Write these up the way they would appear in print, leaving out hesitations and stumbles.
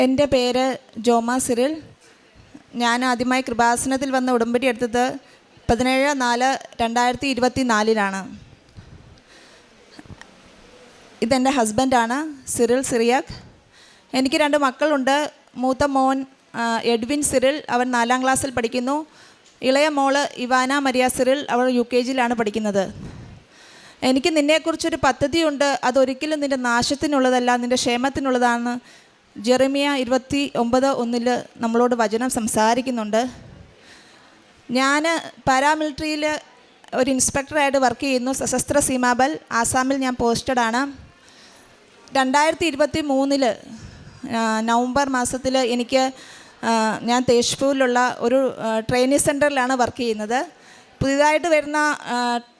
എൻ്റെ പേര് ജോമ സിറിൽ. ഞാൻ ആദ്യമായി കൃപാസനത്തിൽ വന്ന ഉടമ്പടി എടുത്തത് 17/4/2024 ഇതെൻ്റെ ഹസ്ബൻഡാണ്, സിറിൽ സിറിയാക്. എനിക്ക് 2 മക്കളുണ്ട്. മൂത്ത മോൻ എഡ്വിൻ സിറിൽ, അവൻ 4ാം ക്ലാസ്സിൽ പഠിക്കുന്നു. ഇളയ മോള് ഇവാന മരിയ സിറിൽ, അവൾ UKGയിലാണ് പഠിക്കുന്നത്. എനിക്ക് നിന്നെക്കുറിച്ചൊരു പദ്ധതിയുണ്ട്, അതൊരിക്കലും നിൻ്റെ നാശത്തിനുള്ളതല്ല, നിൻ്റെ ക്ഷേമത്തിനുള്ളതാണ്. ജെറമിയ 29:1 നമ്മളോട് വചനം സംസാരിക്കുന്നുണ്ട്. ഞാൻ പാരാമിലിറ്ററിയിൽ ഒരു ഇൻസ്പെക്ടറായിട്ട് വർക്ക് ചെയ്യുന്നു, സശസ്ത്ര സീമാബൽ, ആസാമിൽ ഞാൻ പോസ്റ്റഡാണ്. 2023 നവംബർ മാസത്തിൽ ഞാൻ തേജ്പൂരിലുള്ള ഒരു ട്രെയിനിങ് സെൻറ്ററിലാണ് വർക്ക് ചെയ്യുന്നത്. പുതിയതായിട്ട് വരുന്ന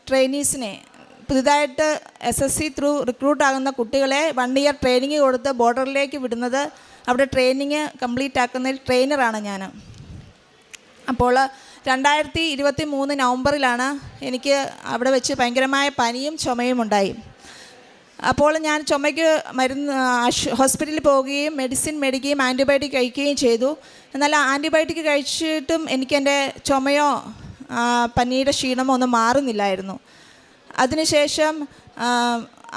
ട്രെയിനീസിനെ, പുതിയതായിട്ട് SSC ത്രൂ റിക്രൂട്ട് ആകുന്ന കുട്ടികളെ 1 ഇയർ ട്രെയിനിങ് കൊടുത്ത് ബോർഡറിലേക്ക് വിടുന്നത്, അവിടെ ട്രെയിനിങ് കംപ്ലീറ്റ് ആക്കുന്ന ട്രെയിനറാണ് ഞാൻ. അപ്പോൾ 2023 നവംബറിലാണ് എനിക്ക് അവിടെ വെച്ച് ഭയങ്കരമായ പനിയും ചുമയും ഉണ്ടായി. അപ്പോൾ ഞാൻ ചുമയ്ക്ക് മരുന്ന് ഹോസ്പിറ്റലിൽ പോവുകയും മെഡിസിൻ മേടിക്കുകയും ആൻറ്റിബയോട്ടിക് കഴിക്കുകയും ചെയ്തു. എന്നാൽ ആൻറ്റിബയോട്ടിക് കഴിച്ചിട്ടും എനിക്കെൻ്റെ ചുമയോ പനിയുടെ ക്ഷീണമോ ഒന്നും മാറുന്നില്ലായിരുന്നു. അതിനുശേഷം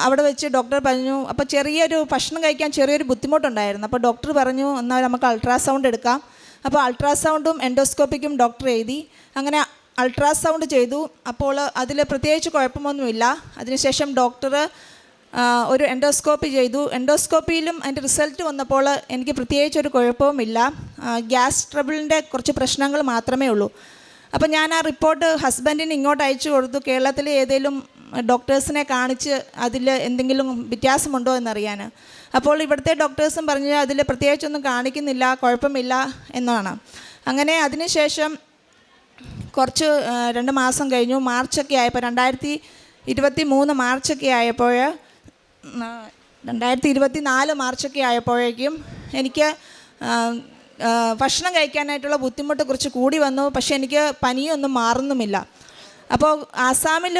അവിടെ വെച്ച് ഡോക്ടർ പറഞ്ഞു, അപ്പോൾ ചെറിയൊരു ഭക്ഷണം കഴിക്കാൻ ചെറിയൊരു ബുദ്ധിമുട്ടുണ്ടായിരുന്നു. അപ്പോൾ ഡോക്ടർ പറഞ്ഞു, എന്നാൽ നമുക്ക് അൾട്രാസൗണ്ട് എടുക്കാം. അപ്പോൾ അൾട്രാസൗണ്ടും എൻഡോസ്കോപ്പിക്കും ഡോക്ടർ എഴുതി. അങ്ങനെ അൾട്രാസൗണ്ട് ചെയ്തു. അപ്പോൾ അതിൽ പ്രത്യേകിച്ച് കുഴപ്പമൊന്നുമില്ല. അതിനുശേഷം ഡോക്ടർ ഒരു എൻഡോസ്കോപ്പി ചെയ്തു. എൻഡോസ്കോപ്പിയിലും അതിൻ്റെ റിസൾട്ട് വന്നപ്പോൾ എനിക്ക് പ്രത്യേകിച്ചൊരു കുഴപ്പവുമില്ല. ഗ്യാസ് ട്രബിളിൻ്റെ കുറച്ച് പ്രശ്നങ്ങൾ മാത്രമേ ഉള്ളൂ. അപ്പോൾ ഞാൻ ആ റിപ്പോർട്ട് ഹസ്ബൻഡിന് ഇങ്ങോട്ട് അയച്ചു കൊടുത്തു, കേരളത്തിലെ ഏതെങ്കിലും ഡോക്ടേഴ്സിനെ കാണിച്ച് അതിൽ എന്തെങ്കിലും വ്യത്യാസമുണ്ടോ എന്നറിയാൻ. അപ്പോൾ ഇവിടുത്തെ ഡോക്ടേഴ്സും പറഞ്ഞു അതിൽ പ്രത്യേകിച്ചൊന്നും കാണിക്കുന്നില്ല, കുഴപ്പമില്ല എന്നാണ്. അങ്ങനെ അതിനുശേഷം കുറച്ച് 2 മാസം കഴിഞ്ഞു. മാർച്ചൊക്കെ ആയപ്പോൾ 2023 മാർച്ചൊക്കെ ആയപ്പോൾ 2024 മാർച്ചൊക്കെ ആയപ്പോഴേക്കും എനിക്ക് ഭക്ഷണം കഴിക്കാനായിട്ടുള്ള ബുദ്ധിമുട്ട് കുറച്ച് കൂടി വന്നു. പക്ഷേ എനിക്ക് പനിയൊന്നും മാറുന്നുമില്ല. അപ്പോൾ ആസാമിൽ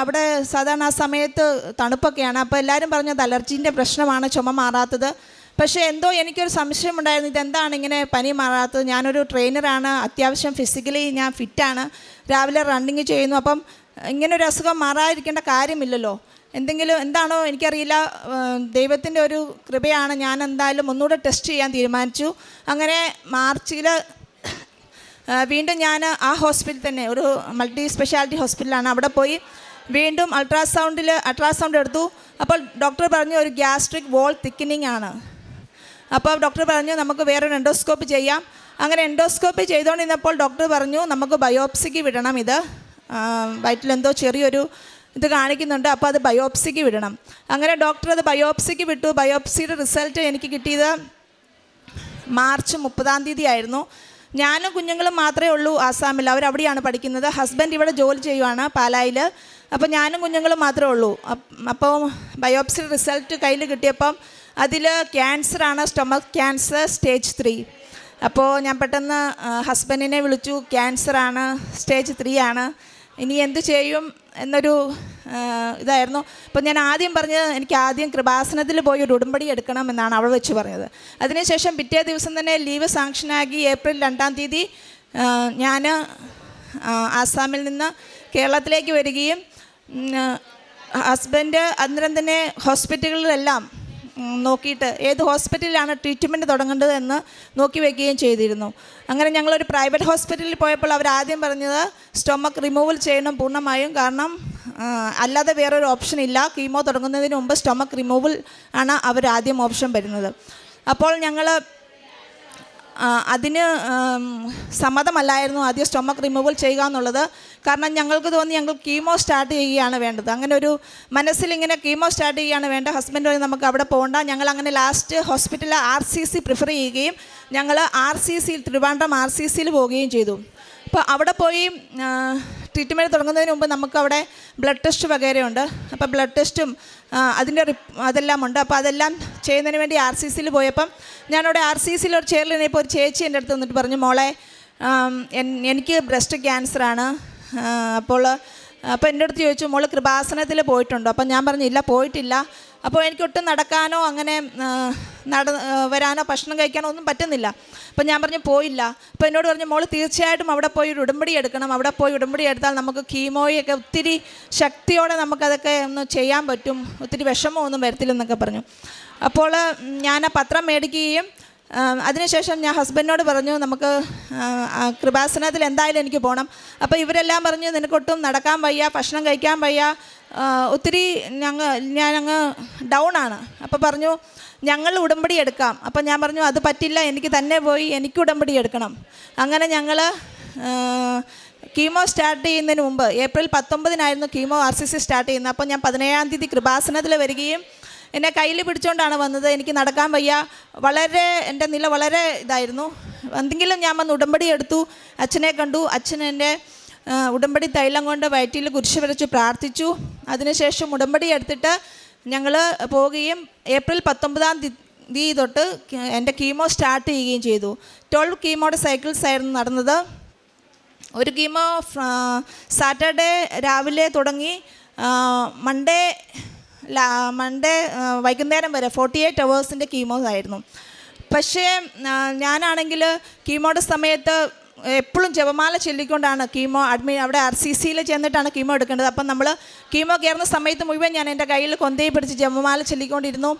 അവിടെ സാധാരണ ആ സമയത്ത് തണുപ്പൊക്കെയാണ്. അപ്പോൾ എല്ലാവരും പറഞ്ഞത് അലർജീൻ്റെ പ്രശ്നമാണ്, ചുമ മാറാത്തത്. പക്ഷേ എന്തോ എനിക്കൊരു സംശയമുണ്ടായിരുന്നു, ഇതെന്താണ് ഇങ്ങനെ പനി മാറാത്തത്. ഞാനൊരു ട്രെയിനറാണ്, അത്യാവശ്യം ഫിസിക്കലി ഞാൻ ഫിറ്റാണ്, രാവിലെ റണ്ണിങ് ചെയ്യുന്നു. അപ്പം ഇങ്ങനൊരു അസുഖം മാറാതിരിക്കേണ്ട കാര്യമില്ലല്ലോ, എന്തെങ്കിലും എന്താണോ എനിക്കറിയില്ല. ദൈവത്തിൻ്റെ ഒരു കൃപയാണ്. ഞാൻ എന്തായാലും ഒന്നുകൂടെ ടെസ്റ്റ് ചെയ്യാൻ തീരുമാനിച്ചു. അങ്ങനെ മാർച്ചിൽ വീണ്ടും ഞാൻ ആ ഹോസ്പിറ്റലിൽ തന്നെ, ഒരു മൾട്ടി സ്പെഷ്യാലിറ്റി ഹോസ്പിറ്റലാണ്, അവിടെ പോയി വീണ്ടും അൾട്രാസൗണ്ട് എടുത്തു. അപ്പോൾ ഡോക്ടർ പറഞ്ഞു ഒരു ഗ്യാസ്ട്രിക് വോൾ തിക്കനിങ് ആണ്. അപ്പോൾ ഡോക്ടർ പറഞ്ഞു നമുക്ക് വേറൊരു എൻഡോസ്കോപ്പി ചെയ്യാം. അങ്ങനെ എൻഡോസ്കോപ്പി ചെയ്തുകൊണ്ടിരുന്നപ്പോൾ ഡോക്ടർ പറഞ്ഞു നമുക്ക് ബയോപ്സിക്ക് വിടണം, ഇത് വയറ്റിലെന്തോ ചെറിയൊരു ഇത് കാണിക്കുന്നുണ്ട്, അപ്പോൾ അത് ബയോപ്സിക്ക് വിടണം. അങ്ങനെ ഡോക്ടർ അത് ബയോപ്സിക്ക് വിട്ടു. ബയോപ്സിയുടെ റിസൾട്ട് എനിക്ക് കിട്ടിയത് മാർച്ച് 30 ആയിരുന്നു. ഞാനും കുഞ്ഞുങ്ങളും മാത്രമേ ഉള്ളൂ ആസാമിൽ, അവരവിടെയാണ് പഠിക്കുന്നത്. ഹസ്ബൻഡ് ഇവിടെ ജോലി ചെയ്യുവാണ് പാലായിൽ. അപ്പോൾ ഞാനും കുഞ്ഞുങ്ങളും മാത്രമേ ഉള്ളൂ. അപ്പോൾ ബയോപ്സിയുടെ റിസൾട്ട് കയ്യിൽ കിട്ടിയപ്പം അതിൽ ക്യാൻസറാണ്, സ്റ്റൊമക്ക് ക്യാൻസർ സ്റ്റേജ് 3. അപ്പോൾ ഞാൻ പെട്ടെന്ന് ഹസ്ബൻഡിനെ വിളിച്ചു, ക്യാൻസറാണ്, സ്റ്റേജ് 3 ആണ്, ഇനി എന്ത് ചെയ്യും എന്നൊരു ഇതായിരുന്നു. അപ്പോൾ ഞാൻ ആദ്യം പറഞ്ഞത് എനിക്ക് ആദ്യം കൃപാസനത്തിൽ പോയി ഒരു ഉടമ്പടി എടുക്കണം എന്നാണ് അവിടെ വെച്ച് പറഞ്ഞത്. അതിനുശേഷം പിറ്റേ ദിവസം തന്നെ ലീവ് സാങ്ഷനാക്കി ഏപ്രിൽ 2 ഞാൻ ആസാമിൽ നിന്ന് കേരളത്തിലേക്ക് വരികയും ഹസ്ബൻഡ് അന്നേരം തന്നെ ഹോസ്പിറ്റലുകളിലെല്ലാം നോക്കിയിട്ട് ഏത് ഹോസ്പിറ്റലിലാണ് ട്രീറ്റ്മെൻറ്റ് തുടങ്ങേണ്ടത് എന്ന് നോക്കി വയ്ക്കുകയും ചെയ്തിരുന്നു. അങ്ങനെ ഞങ്ങളൊരു പ്രൈവറ്റ് ഹോസ്പിറ്റലിൽ പോയപ്പോൾ അവരാദ്യം പറഞ്ഞത് സ്റ്റൊമക്ക് റിമൂവൽ ചെയ്യണം പൂർണ്ണമായും, കാരണം അല്ലാതെ വേറൊരു ഓപ്ഷൻ ഇല്ല. കീമോ തുടങ്ങുന്നതിന് മുമ്പ് സ്റ്റൊമക്ക് റിമൂവൽ ആണ് അവരാദ്യം ഓപ്ഷൻ വരുന്നത്. അപ്പോൾ ഞങ്ങൾ അതിന് സമ്മതമല്ലായിരുന്നു ആദ്യം സ്റ്റൊമക്ക് റിമൂവൽ ചെയ്യുക എന്നുള്ളത്. കാരണം ഞങ്ങൾക്ക് തോന്നി ഞങ്ങൾ കീമോ സ്റ്റാർട്ട് ചെയ്യുകയാണ് വേണ്ടത്. അങ്ങനെ ഒരു മനസ്സിലിങ്ങനെ കീമോ സ്റ്റാർട്ട് ചെയ്യുകയാണ് വേണ്ടത്. ഹസ്ബൻഡ് പറഞ്ഞ് നമുക്ക് അവിടെ പോകണ്ട. ഞങ്ങൾ അങ്ങനെ ലാസ്റ്റ് ഹോസ്പിറ്റലിൽ RCC പ്രിഫർ ചെയ്യുകയും ഞങ്ങൾ ട്രിവാൻഡ്രം RCCയിൽ പോവുകയും ചെയ്തു. അപ്പോൾ അവിടെ പോയി ട്രീറ്റ്മെൻറ്റ് തുടങ്ങുന്നതിന് മുമ്പ് നമുക്കവിടെ ബ്ലഡ് ടെസ്റ്റ് വഗേരയുണ്ട്. അപ്പോൾ ബ്ലഡ് ടെസ്റ്റും അതെല്ലാം ഉണ്ട്. അപ്പോൾ അതെല്ലാം ചെയ്യുന്നതിന് വേണ്ടി RCCയിൽ പോയപ്പം ഞാനവിടെ RCCയിൽ ഒരു ചെയറിലിരുന്നപ്പോൾ ഒരു ചേച്ചി എൻ്റെ അടുത്ത് വന്നിട്ട് പറഞ്ഞു, മോളെ എനിക്ക് ബ്രസ്റ്റ് ക്യാൻസറാണ്. അപ്പോൾ എൻ്റെ അടുത്ത് ചോദിച്ചു, മോൾ കൃപാസനത്തിൽ പോയിട്ടുണ്ടോ? അപ്പം ഞാൻ പറഞ്ഞു ഇല്ല, പോയിട്ടില്ല. അപ്പോൾ എനിക്കൊട്ടും നടക്കാനോ അങ്ങനെ വരാനോ ഭക്ഷണം കഴിക്കാനോ ഒന്നും പറ്റുന്നില്ല. അപ്പോൾ ഞാൻ പറഞ്ഞു പോയില്ല. അപ്പോൾ എന്നോട് പറഞ്ഞു മോൾ തീർച്ചയായിട്ടും അവിടെ പോയി ഒരു ഉടമ്പടി എടുക്കണം, അവിടെ പോയി ഉടമ്പടി എടുത്താൽ നമുക്ക് കീമോയൊക്കെ ഒത്തിരി ശക്തിയോടെ നമുക്കതൊക്കെ ഒന്ന് ചെയ്യാൻ പറ്റും, ഒത്തിരി വിഷമമൊന്നും വരത്തില്ലെന്നൊക്കെ പറഞ്ഞു. അപ്പോൾ ഞാൻ ആ പത്രം മേടിക്കുകയും അതിനുശേഷം ഞാൻ ഹസ്ബൻഡിനോട് പറഞ്ഞു നമുക്ക് കൃപാസനത്തിൽ എന്തായാലും എനിക്ക് പോകണം. അപ്പോൾ ഇവരെല്ലാം പറഞ്ഞു നിനക്കൊട്ടും നടക്കാൻ വയ്യ, ഭക്ഷണം കഴിക്കാൻ വയ്യ, ഒത്തിരി ഞാനങ്ങ് ഡൗൺ ആണ്. അപ്പോൾ പറഞ്ഞു ഞങ്ങൾ ഉടമ്പടി എടുക്കാം. അപ്പം ഞാൻ പറഞ്ഞു അത് പറ്റില്ല, എനിക്ക് തന്നെ പോയി എനിക്ക് ഉടമ്പടി എടുക്കണം. അങ്ങനെ ഞങ്ങൾ കീമോ സ്റ്റാർട്ട് ചെയ്യുന്നതിന് മുമ്പ് ഏപ്രിൽ 19 കീമോ RCC സ്റ്റാർട്ട് ചെയ്യുന്നത്. അപ്പോൾ ഞാൻ 17-ാം തീയതി കൃപാസനത്തിൽ വരികയും എന്നെ കയ്യിൽ പിടിച്ചുകൊണ്ടാണ് വന്നത്. എനിക്ക് നടക്കാൻ വയ്യ, വളരെ എൻ്റെ നില വളരെ ഇതായിരുന്നു. എന്തെങ്കിലും ഞാൻ വന്ന് ഉടമ്പടി എടുത്തു, അച്ഛനെ കണ്ടു. അച്ഛൻ എൻ്റെ ഉടമ്പടി തൈലം കൊണ്ട് വയറ്റിൽ കുരിശ് വരച്ച് പ്രാർത്ഥിച്ചു. അതിനുശേഷം ഉടമ്പടി എടുത്തിട്ട് ഞങ്ങൾ പോവുകയും ഏപ്രിൽ 19-ാം തീയതി തൊട്ട് എൻ്റെ കീമോ സ്റ്റാർട്ട് ചെയ്യുകയും ചെയ്തു. 12 കീമോയുടെ സൈക്കിൾസ് ആയിരുന്നു നടന്നത്. ഒരു കീമോ സാറ്റർഡേ രാവിലെ തുടങ്ങി മൺഡേ വൈകുന്നേരം വരെ 48 അവേഴ്സിൻ്റെ കീമോസ് ആയിരുന്നു. പക്ഷേ ഞാനാണെങ്കിൽ കീമോയുടെ സമയത്ത് എപ്പോഴും ജപമാല ചൊല്ലിക്കൊണ്ടാണ് കീമോ അവിടെ RCCയിൽ ചെന്നിട്ടാണ് കീമോ എടുക്കേണ്ടത്. അപ്പം നമ്മൾ കീമോ കയറുന്ന സമയത്ത് മുഴുവൻ ഞാൻ എൻ്റെ കയ്യിൽ കൊന്തയിൽ പിടിച്ച് ജപമാല ചൊല്ലിക്കൊണ്ടിരുന്നു.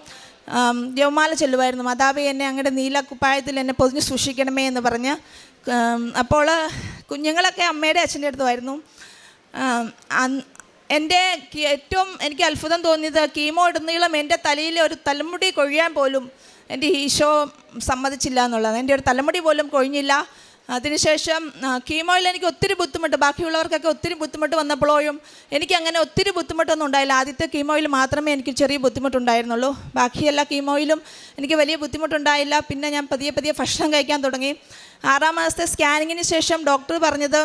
ജപമാല ചൊല്ലുമായിരുന്നു, മാതാവേ എന്നെ അങ്ങയുടെ നീല കുപ്പായത്തിൽ എന്നെ പൊതിഞ്ഞ് സൂക്ഷിക്കണമേ എന്ന് പറഞ്ഞ്. അപ്പോൾ കുഞ്ഞുങ്ങളൊക്കെ അമ്മയുടെ അച്ഛൻ്റെ അടുത്തുമായിരുന്നു. എൻ്റെ ഏറ്റവും എനിക്ക് അത്ഭുതം തോന്നിയത് കീമോ ഇടുന്നീളം എൻ്റെ തലയിൽ ഒരു തലമുടി കൊഴിയാൻ പോലും എൻ്റെ ഈശോ സമ്മതിച്ചില്ല എന്നുള്ളതാണ്. എൻ്റെ ഒരു തലമുടി പോലും കൊഴിഞ്ഞില്ല. അതിനുശേഷം കീമോയിൽ എനിക്ക് ഒത്തിരി ബുദ്ധിമുട്ട്, ബാക്കിയുള്ളവർക്കൊക്കെ ഒത്തിരി ബുദ്ധിമുട്ട് വന്നപ്പോഴും എനിക്കങ്ങനെ ഒത്തിരി ബുദ്ധിമുട്ടൊന്നും ഉണ്ടായില്ല. ആദ്യത്തെ കീമോയിൽ മാത്രമേ എനിക്ക് ചെറിയ ബുദ്ധിമുട്ടുണ്ടായിരുന്നുള്ളൂ. ബാക്കി എല്ലാ കീമോയിലും എനിക്ക് വലിയ ബുദ്ധിമുട്ടുണ്ടായില്ല. പിന്നെ ഞാൻ പതിയെ ഭക്ഷണം കഴിക്കാൻ തുടങ്ങി. 6-ാം മാസത്തെ സ്കാനിങ്ങിന് ശേഷം ഡോക്ടർ പറഞ്ഞത്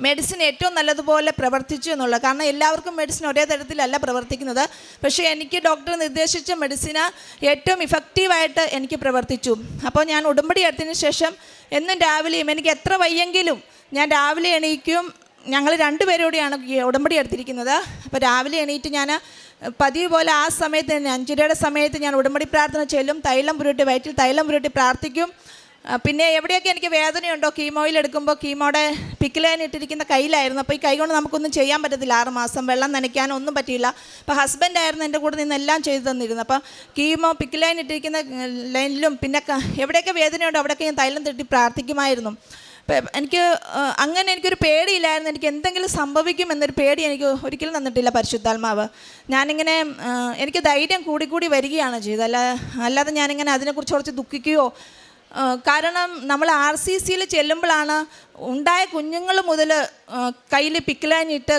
മെഡിസിൻ ഏറ്റവും നല്ലതുപോലെ പ്രവർത്തിച്ചു എന്നുള്ളത്. കാരണം എല്ലാവർക്കും മെഡിസിൻ ഒരേ തരത്തിലല്ല പ്രവർത്തിക്കുന്നത്. പക്ഷേ എനിക്ക് ഡോക്ടർ നിർദ്ദേശിച്ച മെഡിസിന് ഏറ്റവും ഇഫക്റ്റീവായിട്ട് എനിക്ക് പ്രവർത്തിച്ചു. അപ്പോൾ ഞാൻ ഉടമ്പടി എടുത്തതിന് ശേഷം എന്നും രാവിലെയും എനിക്ക് എത്ര വയ്യെങ്കിലും ഞാൻ രാവിലെ എണീക്കും. ഞങ്ങൾ 2 പേരോടെയാണ് ഉടമ്പടി എടുത്തിരിക്കുന്നത്. അപ്പോൾ രാവിലെ എണീറ്റ് ഞാൻ പതിവ് പോലെ ആ സമയത്ത് തന്നെ 5:30 സമയത്ത് ഞാൻ ഉടമ്പടി പ്രാർത്ഥന ചെല്ലും. തൈലം പുരട്ടി വയറ്റിൽ തൈലം പുരട്ടി പ്രാർത്ഥിക്കും. പിന്നെ എവിടെയൊക്കെ എനിക്ക് വേദനയുണ്ടോ കീമോയിൽ എടുക്കുമ്പോൾ കീമോയുടെ പിക്കിലൈൻ ഇട്ടിരിക്കുന്ന കയ്യിലായിരുന്നു. അപ്പോൾ ഈ കൈ കൊണ്ട് നമുക്കൊന്നും ചെയ്യാൻ പറ്റത്തില്ല. 6 മാസം വെള്ളം നനയ്ക്കാനോ ഒന്നും പറ്റിയില്ല. അപ്പോൾ ഹസ്ബൻഡായിരുന്നു എൻ്റെ കൂടെ നിന്ന് എല്ലാം ചെയ്തു തന്നിരുന്നു. അപ്പോൾ കീമോ പിക്കിലൈൻ ഇട്ടിരിക്കുന്ന ലൈനിലും പിന്നെ എവിടെയൊക്കെ വേദനയുണ്ടോ അവിടെയൊക്കെ ഞാൻ തൈലം തട്ടി പ്രാർത്ഥിക്കുമായിരുന്നു. എനിക്ക് അങ്ങനെ എനിക്കൊരു പേടിയില്ലായിരുന്നു. എനിക്ക് എന്തെങ്കിലും സംഭവിക്കും എന്നൊരു പേടി എനിക്ക് ഒരിക്കലും തന്നിട്ടില്ല പരിശുദ്ധാത്മാവ്. ഞാനിങ്ങനെ എനിക്ക് ധൈര്യം കൂടി വരികയാണ് ചെയ്തത്. അല്ലാതെ ഞാനിങ്ങനെ അതിനെക്കുറിച്ച് കുറച്ച് ദുഃഖിക്കുകയോ, കാരണം നമ്മൾ RCCയിൽ ചെല്ലുമ്പോഴാണ് ഉണ്ടായ കുഞ്ഞുങ്ങൾ മുതൽ കയ്യിൽ പിക്കിലാനിട്ട്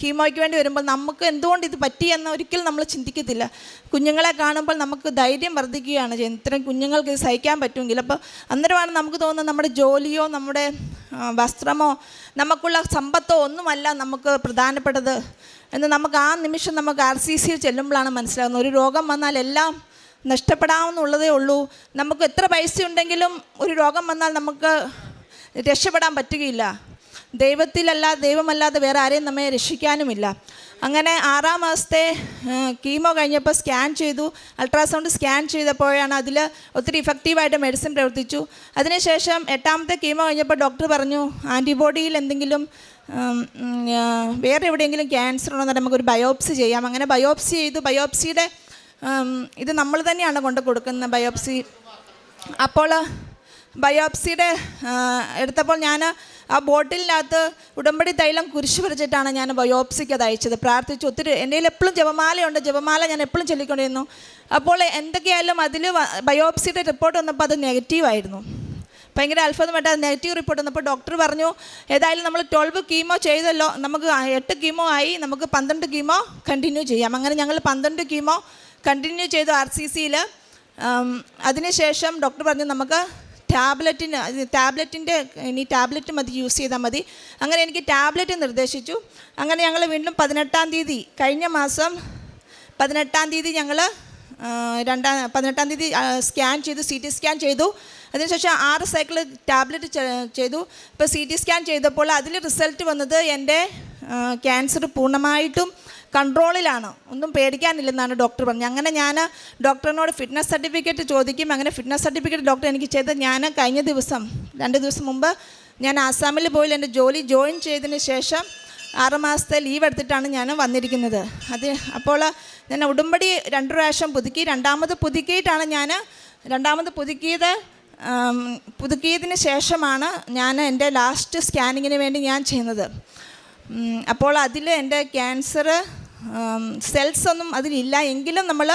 കീമോയ്ക്ക് വേണ്ടി വരുമ്പോൾ നമുക്ക് എന്തുകൊണ്ട് ഇത് പറ്റിയെന്ന് ഒരിക്കലും നമ്മൾ ചിന്തിക്കത്തില്ല. കുഞ്ഞുങ്ങളെ കാണുമ്പോൾ നമുക്ക് ധൈര്യം വർദ്ധിക്കുകയാണ് ചെയ്യുന്നത്. ഇത്രയും കുഞ്ഞുങ്ങൾക്ക് ഇത് സഹിക്കാൻ പറ്റുമെങ്കിൽ. അപ്പോൾ അന്നേരമാണ് നമുക്ക് തോന്നുന്നത് നമ്മുടെ ജോലിയോ നമ്മുടെ വസ്ത്രമോ നമുക്കുള്ള സമ്പത്തോ ഒന്നുമല്ല നമുക്ക് പ്രധാനപ്പെട്ടത് എന്ന് നമുക്ക് ആ നിമിഷം നമുക്ക് RCCയിൽ ചെല്ലുമ്പോഴാണ് മനസ്സിലാകുന്നത്. ഒരു രോഗം വന്നാൽ എല്ലാം നഷ്ടപ്പെടാമെന്നുള്ളതേ ഉള്ളൂ. നമുക്ക് എത്ര പൈസ ഉണ്ടെങ്കിലും ഒരു രോഗം വന്നാൽ നമുക്ക് രക്ഷപ്പെടാൻ പറ്റുകയില്ല. ദൈവമല്ലാതെ വേറെ ആരെയും നമ്മെ രക്ഷിക്കാനുമില്ല. അങ്ങനെ 6-ാം മാസത്തെ കീമോ കഴിഞ്ഞപ്പോൾ സ്കാൻ ചെയ്തു. അൾട്രാസൗണ്ട് സ്കാൻ ചെയ്തപ്പോഴാണ് അതിൽ ഒത്തിരി ഇഫക്റ്റീവായിട്ട് മെഡിസിൻ പ്രവർത്തിച്ചു. അതിനുശേഷം 8-ാമത്തെ കീമോ കഴിഞ്ഞപ്പോൾ ഡോക്ടർ പറഞ്ഞു ആൻറ്റിബോഡിയിൽ എന്തെങ്കിലും വേറെ എവിടെയെങ്കിലും ക്യാൻസർ ഉണ്ടെന്ന് നമുക്കൊരു ബയോപ്സി ചെയ്യാം. അങ്ങനെ ബയോപ്സി ചെയ്തു. ബയോപ്സിയുടെ ഇത് നമ്മൾ തന്നെയാണ് കൊണ്ട് കൊടുക്കുന്ന ബയോപ്സി. അപ്പോൾ ബയോപ്സിയുടെ എടുത്തപ്പോൾ ഞാൻ ആ ബോട്ടിലിനകത്ത് ഉടമ്പടി തൈലം കുരിശ് വരച്ചിട്ടാണ് ഞാൻ ബയോപ്സിക്ക് അത് അയച്ചത്. പ്രാർത്ഥിച്ചു. ഒത്തിരി എൻ്റെ കയ്യിൽ എപ്പോഴും ജപമാലയുണ്ട്. ജപമാല ഞാൻ എപ്പോഴും ചൊല്ലിക്കൊണ്ടിരുന്നു. അപ്പോൾ എന്തൊക്കെയായാലും അതിൽ ബയോപ്സിയുടെ റിപ്പോർട്ട് വന്നപ്പോൾ അത് നെഗറ്റീവായിരുന്നു. ഭയങ്കര അത്ഭുതമായിട്ട് അത് നെഗറ്റീവ് റിപ്പോർട്ട് വന്നപ്പോൾ ഡോക്ടർ പറഞ്ഞു ഏതായാലും നമ്മൾ 12 കീമോ ചെയ്തല്ലോ, നമുക്ക് 8 കീമോ ആയി, നമുക്ക് 12 കീമോ കണ്ടിന്യൂ ചെയ്യാം. അങ്ങനെ ഞങ്ങൾ 12 കീമോ കണ്ടിന്യൂ ചെയ്തു RCCയിൽ. അതിനുശേഷം ഡോക്ടർ പറഞ്ഞു നമുക്ക് ടാബ്ലറ്റിൻ്റെ ഇനി ടാബ്ലറ്റ് മതി, യൂസ് ചെയ്താൽ മതി. അങ്ങനെ എനിക്ക് ടാബ്ലറ്റ് നിർദ്ദേശിച്ചു. അങ്ങനെ ഞങ്ങൾ വീണ്ടും 18-ാം തീയതി കഴിഞ്ഞ മാസം 18-ാം തീയതി ഞങ്ങൾ 18-ാം തീയതി സ്കാൻ ചെയ്തു, CT സ്കാൻ ചെയ്തു. അതിനുശേഷം 6 സൈക്കിൾ ടാബ്ലറ്റ് ചെയ്തു. ഇപ്പോൾ CT സ്കാൻ ചെയ്തപ്പോൾ അതിൽ റിസൾട്ട് വന്നത് എൻ്റെ ക്യാൻസർ പൂർണ്ണമായിട്ടും കൺട്രോളിലാണ്, ഒന്നും പേടിക്കാനില്ലെന്നാണ് ഡോക്ടർ പറഞ്ഞത്. അങ്ങനെ ഞാൻ ഡോക്ടറിനോട് ഫിറ്റ്നസ് സർട്ടിഫിക്കറ്റ് ചോദിക്കും. അങ്ങനെ ഫിറ്റ്നസ് സർട്ടിഫിക്കറ്റ് ഡോക്ടർ എനിക്ക് ചെയ്ത് ഞാൻ കഴിഞ്ഞ ദിവസം 2 ദിവസം മുമ്പ് ഞാൻ ആസാമിൽ പോയി എൻ്റെ ജോലി ജോയിൻ ചെയ്തതിന് ശേഷം 6 മാസത്തെ ലീവ് എടുത്തിട്ടാണ് ഞാൻ വന്നിരിക്കുന്നത്. അപ്പോൾ ഞാൻ ഉടമ്പടി 2 പ്രാവശ്യം പുതുക്കി. രണ്ടാമത് പുതുക്കിയതിന് ശേഷമാണ് ഞാൻ എൻ്റെ ലാസ്റ്റ് സ്കാനിങ്ങിന് വേണ്ടി ഞാൻ ചെയ്യുന്നത്. അപ്പോൾ അതിൽ എൻ്റെ ക്യാൻസർ സെൽസ് ഒന്നും അതിലില്ല. എങ്കിലും നമ്മൾ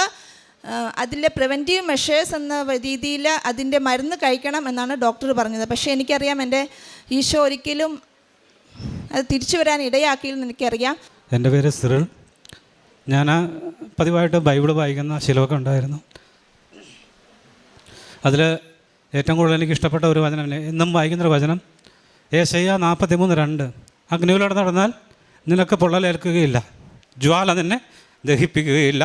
അതിലെ പ്രിവെൻറ്റീവ് മെഷേഴ്സ് എന്ന രീതിയിൽ അതിൻ്റെ മരുന്ന് കഴിക്കണം എന്നാണ് ഡോക്ടർ പറഞ്ഞത്. പക്ഷേ എനിക്കറിയാം എൻ്റെ ഈശോ ഒരിക്കലും അത് തിരിച്ചു വരാൻ ഇടയാക്കിയെന്ന് എനിക്കറിയാം. എൻ്റെ പേര് സിറിൽ. ഞാൻ പതിവായിട്ട് ബൈബിൾ വായിക്കുന്ന ശീലമൊക്കെ ഉണ്ടായിരുന്നു. അതിൽ ഏറ്റവും കൂടുതൽ എനിക്ക് ഇഷ്ടപ്പെട്ട ഒരു വചനം, എന്നും വായിക്കുന്നൊരു വചനം, യെശയ്യാ 43:2. അഗ്നിയിലൂടെ നടന്നാൽ നിനക്ക് പൊള്ളലേൽക്കുകയില്ല, ജ്വാല നിന്നെ ദഹിപ്പിക്കുകയില്ല.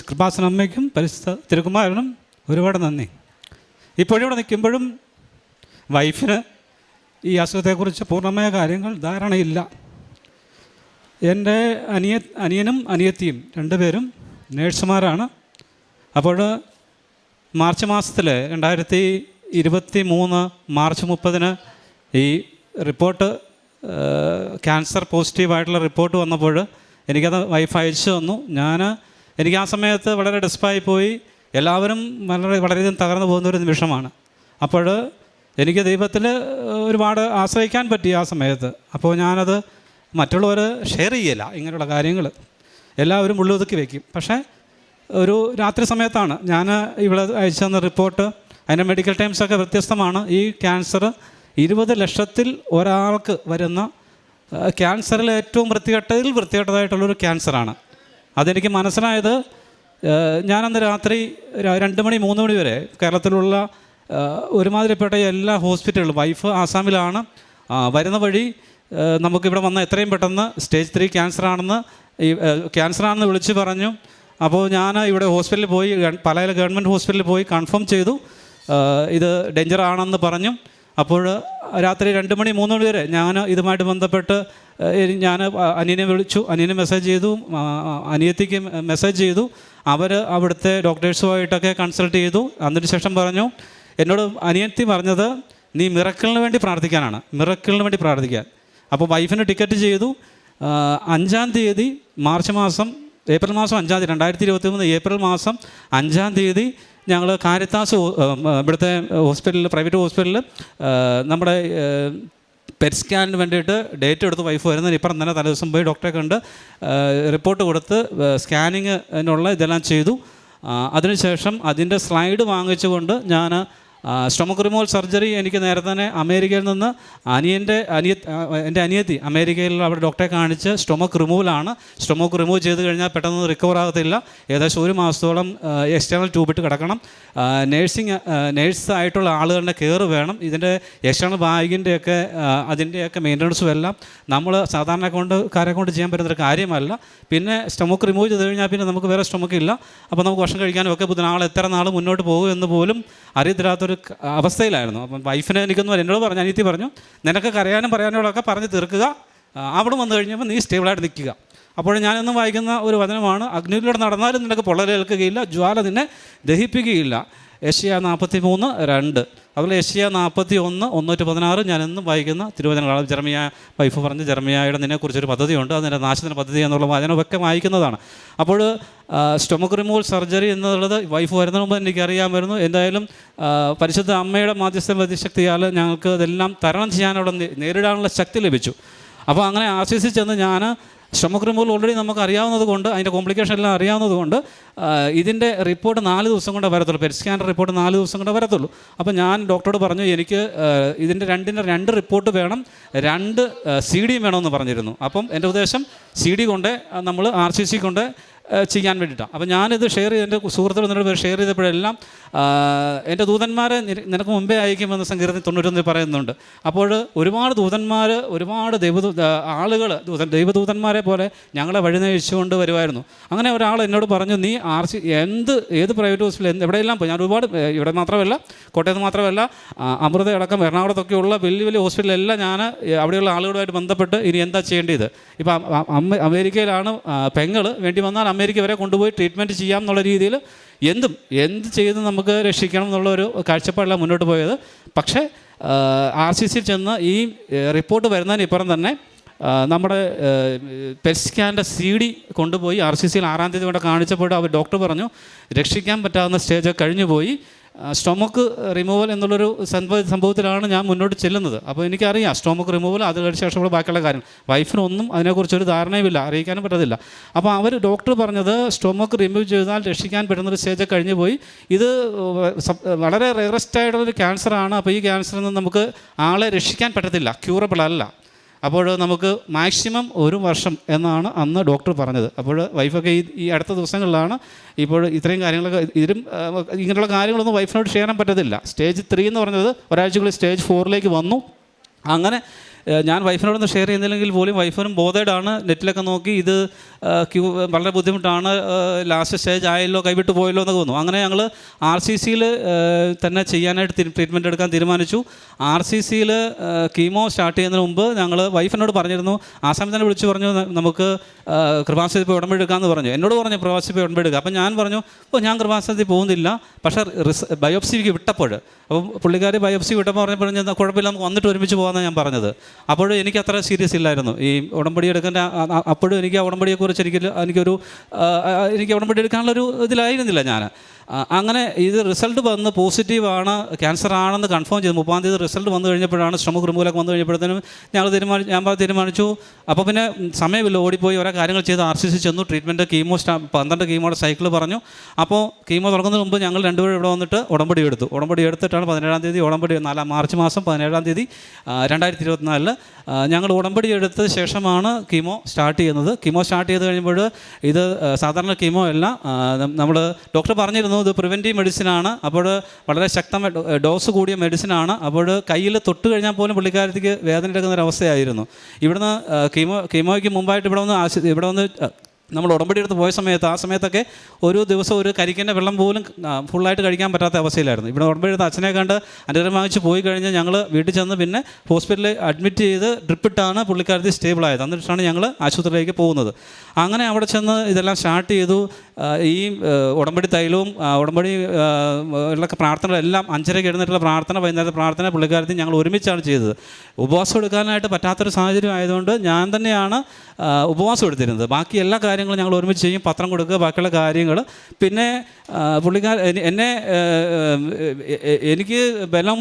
കൃപാസന അമ്മയ്ക്കും പരിശുദ്ധ തിരുക്കുമാരനും ഒരുപാട് നന്ദി. ഇപ്പോഴിവിടെ നിൽക്കുമ്പോഴും വൈഫിന് ഈ അസുഖത്തെക്കുറിച്ച് പൂർണ്ണമായ കാര്യങ്ങൾ ധാരണയില്ല. എൻ്റെ അനിയനും അനിയത്തിയും 2 പേരും നേഴ്സുമാരാണ്. അപ്പോൾ മാർച്ച് മാസത്തിൽ 2023 മാർച്ച് 30 ഈ റിപ്പോർട്ട് ക്യാൻസർ പോസിറ്റീവായിട്ടുള്ള റിപ്പോർട്ട് വന്നപ്പോൾ എനിക്കത് വൈഫ് അയച്ചു തന്നു. എനിക്ക് ആ സമയത്ത് വളരെ ഡെസ്പായി പോയി. എല്ലാവരും വളരെയധികം തകർന്നു പോകുന്നൊരു നിമിഷമാണ്. അപ്പോൾ എനിക്ക് ദൈവത്തിൽ ഒരുപാട് ആശ്രയിക്കാൻ പറ്റി ആ സമയത്ത്. അപ്പോൾ ഞാനത് മറ്റുള്ളവർ ഷെയർ ചെയ്യില്ല, ഇങ്ങനെയുള്ള കാര്യങ്ങൾ എല്ലാവരും ഉള്ളൊതുക്കി വയ്ക്കും. പക്ഷേ ഒരു രാത്രി സമയത്താണ് ഞാൻ ഇവിടെ അയച്ചു തന്ന റിപ്പോർട്ട്. അതിൻ്റെ മെഡിക്കൽ ടൈംസൊക്കെ വ്യത്യസ്തമാണ്. ഈ ക്യാൻസർ 20 ലക്ഷത്തിൽ ഒരാൾക്ക് വരുന്ന ക്യാൻസറിൽ ഏറ്റവും വൃത്തികെട്ടതായിട്ടുള്ളൊരു ക്യാൻസറാണ്. അതെനിക്ക് മനസ്സിലായത് ഞാനന്ന് രാത്രി 2 മണി 3 മണി വരെ കേരളത്തിലുള്ള ഒരുമാതിരിപ്പെട്ട എല്ലാ ഹോസ്പിറ്റലുകളും, വൈഫ് ആസാമിലാണ്, വരുന്ന വഴി നമുക്കിവിടെ വന്ന എത്രയും പെട്ടെന്ന് സ്റ്റേജ് 3 ക്യാൻസറാണെന്ന് വിളിച്ച് പറഞ്ഞു. അപ്പോൾ ഞാൻ ഇവിടെ ഹോസ്പിറ്റലിൽ പോയി, പലയിലും ഗവൺമെൻറ് ഹോസ്പിറ്റലിൽ പോയി കൺഫേം ചെയ്തു, ഇത് ഡേഞ്ചർ ആണെന്ന് പറഞ്ഞു. അപ്പോൾ രാത്രി 2 മണി 3 മണി വരെ ഞാൻ ഇതുമായിട്ട് ബന്ധപ്പെട്ട് ഞാൻ അനിയനെ വിളിച്ചു, അനിയനെ മെസ്സേജ് ചെയ്തു, അനിയത്തിക്ക് മെസ്സേജ് ചെയ്തു. അവർ അവിടുത്തെ ഡോക്ടേഴ്സുമായിട്ടൊക്കെ കൺസൾട്ട് ചെയ്തു. അതിനുശേഷം പറഞ്ഞു, എന്നോട് അനിയത്തി പറഞ്ഞത് നീ മിറക്കിളിന് വേണ്ടി പ്രാർത്ഥിക്കാനാണ്, മിറക്കിളിന് വേണ്ടി പ്രാർത്ഥിക്കാൻ. അപ്പോൾ വൈഫിന് ടിക്കറ്റ് ചെയ്തു. 5-ാം തീയതി ഏപ്രിൽ മാസം 5-ാം തീയതി 2023 ഏപ്രിൽ മാസം 5-ാം തീയതി ഞങ്ങൾ കാരിത്താസ് ഇവിടുത്തെ ഹോസ്പിറ്റലിൽ, പ്രൈവറ്റ് ഹോസ്പിറ്റലിൽ നമ്മുടെ പെറ്റ് സ്കാനിന് വേണ്ടിയിട്ട് ഡേറ്റ് എടുത്ത് വൈഫ് വരുന്നതിന് ഇപ്പുറം തന്നെ തലേദിവസം പോയി ഡോക്ടറെ കണ്ട് റിപ്പോർട്ട് കൊടുത്ത് സ്കാനിങ്ങിനുള്ള ഇതെല്ലാം ചെയ്തു. അതിനുശേഷം അതിൻ്റെ സ്ലൈഡ് വാങ്ങിച്ചുകൊണ്ട് ഞാൻ സ്റ്റൊമക് റിമൂവൽ സർജറി എനിക്ക് നേരത്തെ തന്നെ അമേരിക്കയിൽ നിന്ന് എൻ്റെ അനിയത്തി അമേരിക്കയിൽ അവിടെ ഡോക്ടറെ കാണിച്ച് സ്റ്റൊമക് റിമൂവലാണ്. സ്റ്റൊമക് റിമൂവ് ചെയ്ത് കഴിഞ്ഞാൽ പെട്ടെന്ന് റിക്കവർ ആകത്തില്ല. ഏകദേശം 1 മാസത്തോളം എക്സ്റ്റേണൽ ട്യൂബിട്ട് കിടക്കണം. നേഴ്സായിട്ടുള്ള ആളുകളുടെ കെയർ വേണം. ഇതിൻ്റെ എക്സ്റ്റേണൽ ബാഗിൻ്റെയൊക്കെ അതിൻ്റെയൊക്കെ മെയിൻ്റനൻസും എല്ലാം നമ്മൾ സാധാരണക്കാരെ കൊണ്ട് ചെയ്യാൻ പറ്റുന്നൊരു കാര്യമല്ല. പിന്നെ സ്റ്റൊമക് റിമൂവ് ചെയ്ത് കഴിഞ്ഞാൽ പിന്നെ നമുക്ക് വേറെ സ്റ്റൊമക്ക് ഇല്ല. അപ്പോൾ നമുക്ക് ഭക്ഷണം കഴിക്കാനും ഒക്കെ ബുദ്ധിമുട്ട്, എത്ര നാൾ മുന്നോട്ട് പോകുമെന്ന് പോലും അറിയത്തില്ലാത്തൊരു അവസ്ഥയിലായിരുന്നു. അപ്പം വൈഫിനെ എന്നോട് പറഞ്ഞു, അനിയത്തി പറഞ്ഞു, നിനക്ക് കരയാനും പറയാനുള്ളതൊക്കെ പറഞ്ഞ് തീർക്കുക, അവിടെ വന്നു കഴിഞ്ഞപ്പോൾ നീ സ്റ്റേബിളായിട്ട് നിൽക്കുക. അപ്പോൾ ഞാനെന്നും വായിക്കുന്ന ഒരു വചനമാണ്, അഗ്നിയിലൂടെ നടന്നാലും നിനക്ക് പൊള്ളലേൽക്കുകയില്ല, ജ്വാല നിന്നെ ദഹിപ്പിക്കുകയില്ല. യെശയ്യാ 43:2. അതുപോലെ യെശയ്യാ 41:1-16 ഞാനെന്നും വായിക്കുന്ന തിരുവചനങ്ങളാണ്. വൈഫ് പറഞ്ഞ് ജെറമിയായുടെ നിന്നെക്കുറിച്ചൊരു പദ്ധതിയുണ്ട്, അതിൻ്റെ നാശത്തിൻ്റെ പദ്ധതി എന്നുള്ള വചനമൊക്കെ വായിക്കുന്നതാണ്. അപ്പോൾ സ്റ്റൊമക് റിമൂവൽ സർജറി എന്നുള്ളത് വൈഫ് വരുന്നതിന് മുമ്പ് എനിക്കറിയാമായിരുന്നു. എന്തായാലും പരിശുദ്ധ അമ്മയുടെ മാധ്യസ്ഥശക്തിയാൽ ഞങ്ങൾക്ക് ഇതെല്ലാം തരണം ചെയ്യാനുള്ള നേരിടാനുള്ള ശക്തി ലഭിച്ചു. അപ്പോൾ അങ്ങനെ ആശ്വസിച്ചെന്ന് ഞാൻ സ്റ്റൊമക് റിമൂവൽ ഓൾറെഡി നമുക്ക് അറിയാവുന്നത് കൊണ്ട്, അതിൻ്റെ കോംപ്ലിക്കേഷൻ എല്ലാം അറിയാവുന്നത് കൊണ്ട് ഇതിൻ്റെ റിപ്പോർട്ട് 4 ദിവസം കൊണ്ടേ വരത്തുള്ളൂ. പെറ്റ് സ്കാൻ റിപ്പോർട്ട് 4 ദിവസം കൊണ്ടേ വരത്തുള്ളൂ. അപ്പോൾ ഞാൻ ഡോക്ടറോട് പറഞ്ഞു, എനിക്ക് ഇതിൻ്റെ 2 റിപ്പോർട്ട് വേണം, 2 CD വേണമെന്ന് പറഞ്ഞിരുന്നു. അപ്പം എൻ്റെ ഉദ്ദേശം CD കൊണ്ട് നമ്മൾ RCC കൊണ്ട് ചെയ്യാൻ വേണ്ടിയിട്ടാണ്. അപ്പോൾ ഞാനിത് ഷെയർ ചെയ്ത് എൻ്റെ സുഹൃത്തുക്കൾ എന്നോട് ഷെയർ ചെയ്തപ്പോഴെല്ലാം എൻ്റെ ദൂതന്മാരെ നിനക്ക് മുമ്പേ അയക്കുമെന്ന് സങ്കീർത്തനം 91 പറയുന്നുണ്ട്. അപ്പോൾ ഒരുപാട് ദൂതന്മാർ, ഒരുപാട് ആളുകൾ ദൈവദൂതന്മാരെ പോലെ ഞങ്ങളെ വഴി നയിച്ചുകൊണ്ട് വരുമായിരുന്നു. അങ്ങനെ ഒരാൾ എന്നോട് പറഞ്ഞു, നീ ഏത് പ്രൈവറ്റ് ഹോസ്പിറ്റൽ എവിടെയെല്ലാം പോയി. ഞാൻ ഒരുപാട്, ഇവിടെ മാത്രമല്ല, കോട്ടയത്ത് മാത്രമല്ല, അമൃത അടക്കം എറണാകുളത്തൊക്കെയുള്ള വലിയ വലിയ ഹോസ്പിറ്റലെല്ലാം ഞാൻ അവിടെയുള്ള ആളുകളുമായിട്ട് ബന്ധപ്പെട്ട് ഇനി എന്താ ചെയ്യേണ്ടത്. ഇപ്പോൾ അമേരിക്കയിലാണ് പെങ്ങൾ, വേണ്ടി വന്നാൽ അമേരിക്ക വരെ കൊണ്ടുപോയി ട്രീറ്റ്മെൻറ്റ് ചെയ്യാം എന്നുള്ള രീതിയിൽ എന്ത് ചെയ്ത് നമുക്ക് രക്ഷിക്കണം എന്നുള്ളൊരു കാഴ്ചപ്പാടിലാണ് മുന്നോട്ട് പോയത്. പക്ഷേ RCC ചെന്ന് ഈ റിപ്പോർട്ട് വരുന്നതിന് ഇപ്പുറം തന്നെ നമ്മുടെ പെറ്റ് സ്കാൻ്റെ CD കൊണ്ടുപോയി RCC 6-ാം തീയതി കൊണ്ട് കാണിച്ചപ്പോൾ അവർ ഡോക്ടർ പറഞ്ഞു രക്ഷിക്കാൻ പറ്റാവുന്ന സ്റ്റേജ് കഴിഞ്ഞു പോയി, സ്റ്റൊമക്ക് റിമൂവൽ എന്നുള്ളൊരു സംഭവത്തിലാണ് ഞാൻ മുന്നോട്ട് ചെല്ലുന്നത്. അപ്പോൾ എനിക്കറിയാം സ്റ്റൊമക്ക് റിമൂവൽ, അത് കഴിഞ്ഞ ശേഷമുള്ള ബാക്കിയുള്ള കാര്യം. വൈഫിനൊന്നും അതിനെക്കുറിച്ചൊരു ധാരണയുമില്ല, അറിയിക്കാനും പറ്റത്തില്ല. അപ്പോൾ ഡോക്ടർ പറഞ്ഞത് സ്റ്റൊമക്ക് റിമൂവ് ചെയ്താൽ രക്ഷിക്കാൻ പറ്റുന്നൊരു സ്റ്റേജ് കഴിഞ്ഞു പോയി, ഇത് വളരെ റെയറസ്റ്റ് ആയിട്ടുള്ളൊരു ക്യാൻസറാണ്. അപ്പോൾ ഈ ക്യാൻസറിൽ നിന്ന് നമുക്ക് ആളെ രക്ഷിക്കാൻ പറ്റത്തില്ല, ക്യൂറബിൾ അല്ല. അപ്പോൾ നമുക്ക് മാക്സിമം 1 വർഷം എന്നാണ് അന്ന് ഡോക്ടർ പറഞ്ഞത്. അപ്പോൾ വൈഫൊക്കെ ഈ അടുത്ത ദിവസങ്ങളിലാണ് ഇപ്പോൾ ഇത്രയും കാര്യങ്ങളൊക്കെ, ഇങ്ങനെയുള്ള കാര്യങ്ങളൊന്നും വൈഫിനോട് ഷെയർ ചെയ്യാൻ പറ്റത്തില്ല. സ്റ്റേജ് 3 എന്ന് പറഞ്ഞത് ഒരാഴ്ചക്കുള്ളിൽ സ്റ്റേജ് 4ലേക്ക് വന്നു. അങ്ങനെ ഞാൻ വൈഫിനോടൊന്ന് ഷെയർ ചെയ്യുന്നില്ലെങ്കിൽ പോലും വൈഫിനും ബോധേഡാണ്. നെറ്റിലൊക്കെ നോക്കി ഇത് വളരെ ബുദ്ധിമുട്ടാണ്, ലാസ്റ്റ് സ്റ്റേജ് ആയല്ലോ, കൈവിട്ട് പോയല്ലോ എന്നൊക്കെ വന്നു. അങ്ങനെ ഞങ്ങൾ RCCയിൽ തന്നെ ചെയ്യാനായിട്ട് ട്രീറ്റ്മെൻറ്റ് എടുക്കാൻ തീരുമാനിച്ചു. RCCയിൽ കീമോ സ്റ്റാർട്ട് ചെയ്യുന്നതിന് മുമ്പ് ഞങ്ങൾ വൈഫിനോട് പറഞ്ഞിരുന്നു, ആ സമയത്ത് തന്നെ വിളിച്ച് പറഞ്ഞു നമുക്ക് കൃപാസനത്തിൽ പോയി ഉടമ്പെടുക്കാമെന്ന് പറഞ്ഞു. എന്നോട് പറഞ്ഞു കൃപാസനത്തിൽ പോയി ഉടമ്പെടുക്കുക. അപ്പം ഞാൻ പറഞ്ഞു ഞാൻ കൃപാസനത്തിൽ പോകുന്നില്ല, പക്ഷേ ബയോപ്സിക്ക് വിട്ടപ്പോൾ, അപ്പം പുള്ളിക്കാർ ബയോപ്സി വിട്ടപ്പോൾ പറഞ്ഞപ്പോൾ കുഴപ്പമില്ല, നമുക്ക് വന്നിട്ട് ഒരുമിച്ച് പോകാമെന്നാണ് ഞാൻ പറഞ്ഞത്. അപ്പോഴും എനിക്ക് അത്ര സീരിയസ് ഇല്ലായിരുന്നു ഈ ഉടമ്പടി എടുക്കേണ്ട. അപ്പോഴും എനിക്ക് ആ ഉടമ്പടിയെക്കുറിച്ച് എനിക്ക് ഉടമ്പടി എടുക്കാനുള്ളൊരു ഇതിലായിരുന്നില്ല ഞാൻ. അങ്ങനെ ഇത് റിസൾട്ട് വന്ന് പോസിറ്റീവാണ്, ക്യാൻസർ ആണെന്ന് കൺഫേം ചെയ്തു. 30-ാം തീയതി റിസൾട്ട് വന്നു കഴിഞ്ഞപ്പോഴാണ്, സ്റ്റൊമക്ക് റിമൂവലൊക്കെ വന്നു കഴിഞ്ഞപ്പോഴത്തേനും ഞാൻ തീരുമാനിച്ചു. അപ്പോൾ പിന്നെ സമയമില്ല, ഓടിപ്പോയി ഓരോ കാര്യങ്ങൾ ചെയ്ത് RCC ചെന്നു. ട്രീറ്റ്മെൻറ്റ് 12 കീമോയുടെ സൈക്കിൾ പറഞ്ഞു. അപ്പോൾ കീമോ തുടങ്ങുന്നതിന് മുമ്പ് ഞങ്ങൾ രണ്ടുപേരും ഇവിടെ വന്നിട്ട് ഉടമ്പടി എടുത്തിട്ടാണ് 17-ാം തീയതി മാർച്ച് മാസം 17-ാം തീയതി 2024 ഞങ്ങൾ ഉടമ്പടി എടുത്ത ശേഷമാണ് കീമോ സ്റ്റാർട്ട് ചെയ്യുന്നത്. കീമോ സ്റ്റാർട്ട് ചെയ്ത് കഴിയുമ്പോൾ ഇത് സാധാരണ കീമോ അല്ല, നമ്മൾ ഡോക്ടർ പറഞ്ഞിരുന്നു ഇത് പ്രിവെൻറ്റീവ് മെഡിസിനാണ്. അപ്പോൾ വളരെ ശക്തമായ ഡോസ് കൂടിയ മെഡിസിനാണ്. അപ്പോൾ കയ്യിൽ തൊട്ട് കഴിഞ്ഞാൽ പോലും പുള്ളിക്കാരത്തേക്ക് വേദന എടുക്കുന്നൊരവസ്ഥയായിരുന്നു. ഇവിടുന്ന് കീമോയ്ക്ക് മുമ്പായിട്ട് ഇവിടെ വന്ന് നമ്മൾ ഉടമ്പടി എടുത്ത് പോയ സമയത്ത്, ആ സമയത്തൊക്കെ ഒരു ദിവസം ഒരു കരിക്കിൻ്റെ വെള്ളം പോലും ഫുള്ളായിട്ട് കഴിക്കാൻ പറ്റാത്ത അവസ്ഥയിലായിരുന്നു. ഇവിടെ ഉടമ്പടി എടുത്ത് അച്ഛനെ കണ്ട് അനുഗ്രഹം വാങ്ങിച്ച് പോയി കഴിഞ്ഞ് ഞങ്ങൾ വീട്ടിൽ ചെന്ന് പിന്നെ ഹോസ്പിറ്റലിൽ അഡ്മിറ്റ് ചെയ്ത് ഡ്രിപ്പിട്ടാണ് പുള്ളിക്കാരത്തി സ്റ്റേബിളായത്. എന്നിട്ടാണ് ഞങ്ങൾ ആശുപത്രിയിലേക്ക് പോകുന്നത്. അങ്ങനെ അവിടെ ചെന്ന് ഇതെല്ലാം സ്റ്റാർട്ട് ചെയ്തു. ഈ ഉടമ്പടി തൈലവും ഉടമ്പടി ഉള്ള പ്രാർത്ഥനകളെല്ലാം 5:30 എഴുന്നേറ്റുള്ള പ്രാർത്ഥന, വൈകുന്നേരത്തെ പ്രാർത്ഥന പുള്ളിക്കാരത്തി ഞങ്ങൾ ഒരുമിച്ചാണ് ചെയ്തത്. ഉപവാസം എടുക്കാനായിട്ട് പറ്റാത്തൊരു സാഹചര്യം ആയതുകൊണ്ട് ഞാൻ തന്നെയാണ് ഉപവാസം എടുത്തിരുന്നത്. ബാക്കി എല്ലാ കാര്യങ്ങളും ഞങ്ങൾ ഒരുമിച്ച് ചെയ്യും, പത്രം കൊടുക്കുക, ബാക്കിയുള്ള കാര്യങ്ങൾ. പിന്നെ എനിക്ക് ബലം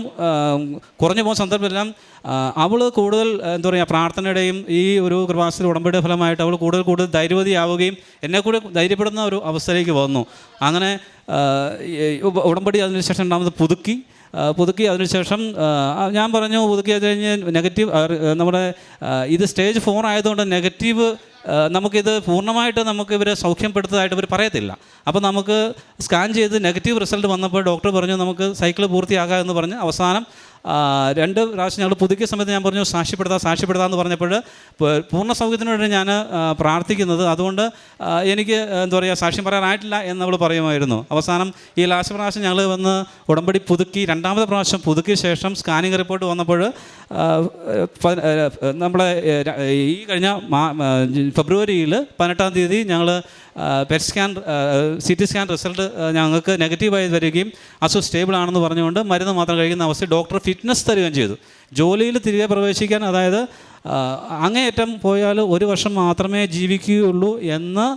കുറഞ്ഞു പോകുന്ന സന്ദർഭമെല്ലാം അവൾ കൂടുതൽ എന്താ പറയുക, പ്രാർത്ഥനയുടെയും ഈ ഒരു കൃപാസന ഉടമ്പടിയുടെ ഫലമായിട്ട് അവൾ കൂടുതൽ ധൈര്യവതിയാവുകയും എന്നെ കൂടെ ധൈര്യപ്പെടുന്ന ഒരു അവസ്ഥയിലേക്ക് വന്നു. അങ്ങനെ ഉടമ്പടി അതിനുശേഷം രണ്ടാമത് പുതുക്കി അതിനുശേഷം ഞാൻ പറഞ്ഞു പുതുക്കി അത് കഴിഞ്ഞ് നെഗറ്റീവ് നമ്മുടെ ഇത് സ്റ്റേജ് 4 ആയതുകൊണ്ട് നെഗറ്റീവ് നമുക്കിത് പൂർണ്ണമായിട്ട് നമുക്ക് ഇവരെ സൗഖ്യപ്പെടുത്തതായിട്ട് ഇവർ പറയത്തില്ല. അപ്പോൾ നമുക്ക് സ്കാൻ ചെയ്ത് നെഗറ്റീവ് റിസൾട്ട് വന്നപ്പോൾ ഡോക്ടർ പറഞ്ഞു നമുക്ക് സൈക്കിൾ പൂർത്തിയാകാമെന്ന് പറഞ്ഞ് അവസാനം 2 പ്രാവശ്യം ഞങ്ങൾ പുതുക്കിയ സമയത്ത് ഞാൻ പറഞ്ഞു സാക്ഷ്യപ്പെടുത്താമെന്ന് പറഞ്ഞപ്പോൾ പൂർണ്ണ സൗഖ്യത്തിന് വേണ്ടി ഞാൻ പ്രാർത്ഥിക്കുന്നത്. അതുകൊണ്ട് എനിക്ക് എന്താ പറയുക, സാക്ഷ്യം പറയാനായിട്ടില്ല എന്നവൾ പറയുമായിരുന്നു. അവസാനം ഈ ലാസ്റ്റ് പ്രാവശ്യം ഞങ്ങൾ വന്ന് ഉടമ്പടി രണ്ടാമത്തെ പ്രാവശ്യം പുതുക്കിയ ശേഷം സ്കാനിങ് റിപ്പോർട്ട് വന്നപ്പോൾ നമ്മളെ ഈ കഴിഞ്ഞ ഫെബ്രുവരിയിൽ 18-ാം തീയതി ഞങ്ങൾ CT സ്കാൻ റിസൾട്ട് ഞങ്ങൾക്ക് നെഗറ്റീവായി വരികയും സ്റ്റേബിൾ ആണെന്ന് പറഞ്ഞുകൊണ്ട് മരുന്ന് മാത്രം കഴിക്കുന്ന അവസ്ഥ ഡോക്ടർ ഫിറ്റ്നസ് തരികയും ചെയ്തു. ജോലിയിൽ തിരികെ പ്രവേശിക്കാൻ, അതായത് അങ്ങേയറ്റം പോയാൽ 1 വർഷം മാത്രമേ ജീവിക്കുകയുള്ളൂ എന്ന്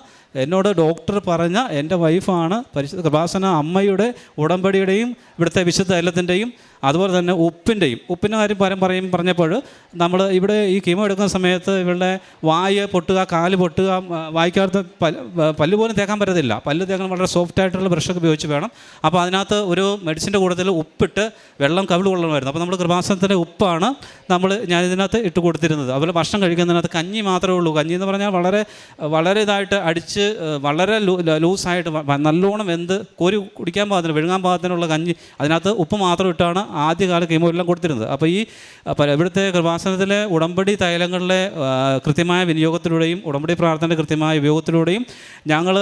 എന്നോട് ഡോക്ടർ പറഞ്ഞ എൻ്റെ വൈഫാണ് പരിശുദ്ധ കൃപാസന അമ്മയുടെ ഉടമ്പടിയുടെയും ഇവിടുത്തെ വിശുദ്ധ തൈലത്തിൻ്റെയും അതുപോലെ തന്നെ ഉപ്പിൻ്റെ കാര്യം പറഞ്ഞപ്പോൾ നമ്മൾ ഇവിടെ ഈ കീമോ എടുക്കുന്ന സമയത്ത് ഇവളുടെ വായ് പൊട്ടുക, കാല് പൊട്ടുക, വായിക്കകത്ത് പല്ല് പോലും തേക്കാൻ പറ്റത്തില്ല. പല്ല് തേക്കാൻ വളരെ സോഫ്റ്റായിട്ടുള്ള ബ്രഷൊക്കെ ഉപയോഗിച്ച് വേണം. അപ്പോൾ അതിനകത്ത് ഒരു മെഡിസിൻ്റെ കൂട്ടത്തിൽ ഉപ്പിട്ട് വെള്ളം കവിൾ കൊള്ളണമായിരുന്നു. അപ്പോൾ നമ്മൾ കൃപാസനത്തിൻ്റെ ഉപ്പാണ് ഞാനിതിനകത്ത് ഇട്ട് കൊടുത്തിരുന്നത്. അതുപോലെ ഭക്ഷണം കഴിക്കുന്നതിനകത്ത് കഞ്ഞി മാത്രമേ ഉള്ളൂ. കഞ്ഞി എന്ന് പറഞ്ഞാൽ വളരെ ഇതായിട്ട് അടിച്ച് കഴിച്ച് വളരെ ലൂസായിട്ട് നല്ലോണം കോരി കുടിക്കാൻ പാകത്തിന് വിഴുങ്ങാൻ പാകത്തിനുള്ള കഞ്ഞി, അതിനകത്ത് ഉപ്പ് മാത്രം ഇട്ടാണ് ആദ്യകാല കീമോ എല്ലാം കൊടുത്തിരുന്നത്. അപ്പോൾ ഈ ഇവിടുത്തെ കൃപാസനത്തിലെ ഉടമ്പടി തൈലങ്ങളിലെ കൃത്യമായ വിനിയോഗത്തിലൂടെയും ഉടമ്പടി പ്രാർത്ഥനയുടെ കൃത്യമായ ഉപയോഗത്തിലൂടെയും ഞങ്ങൾ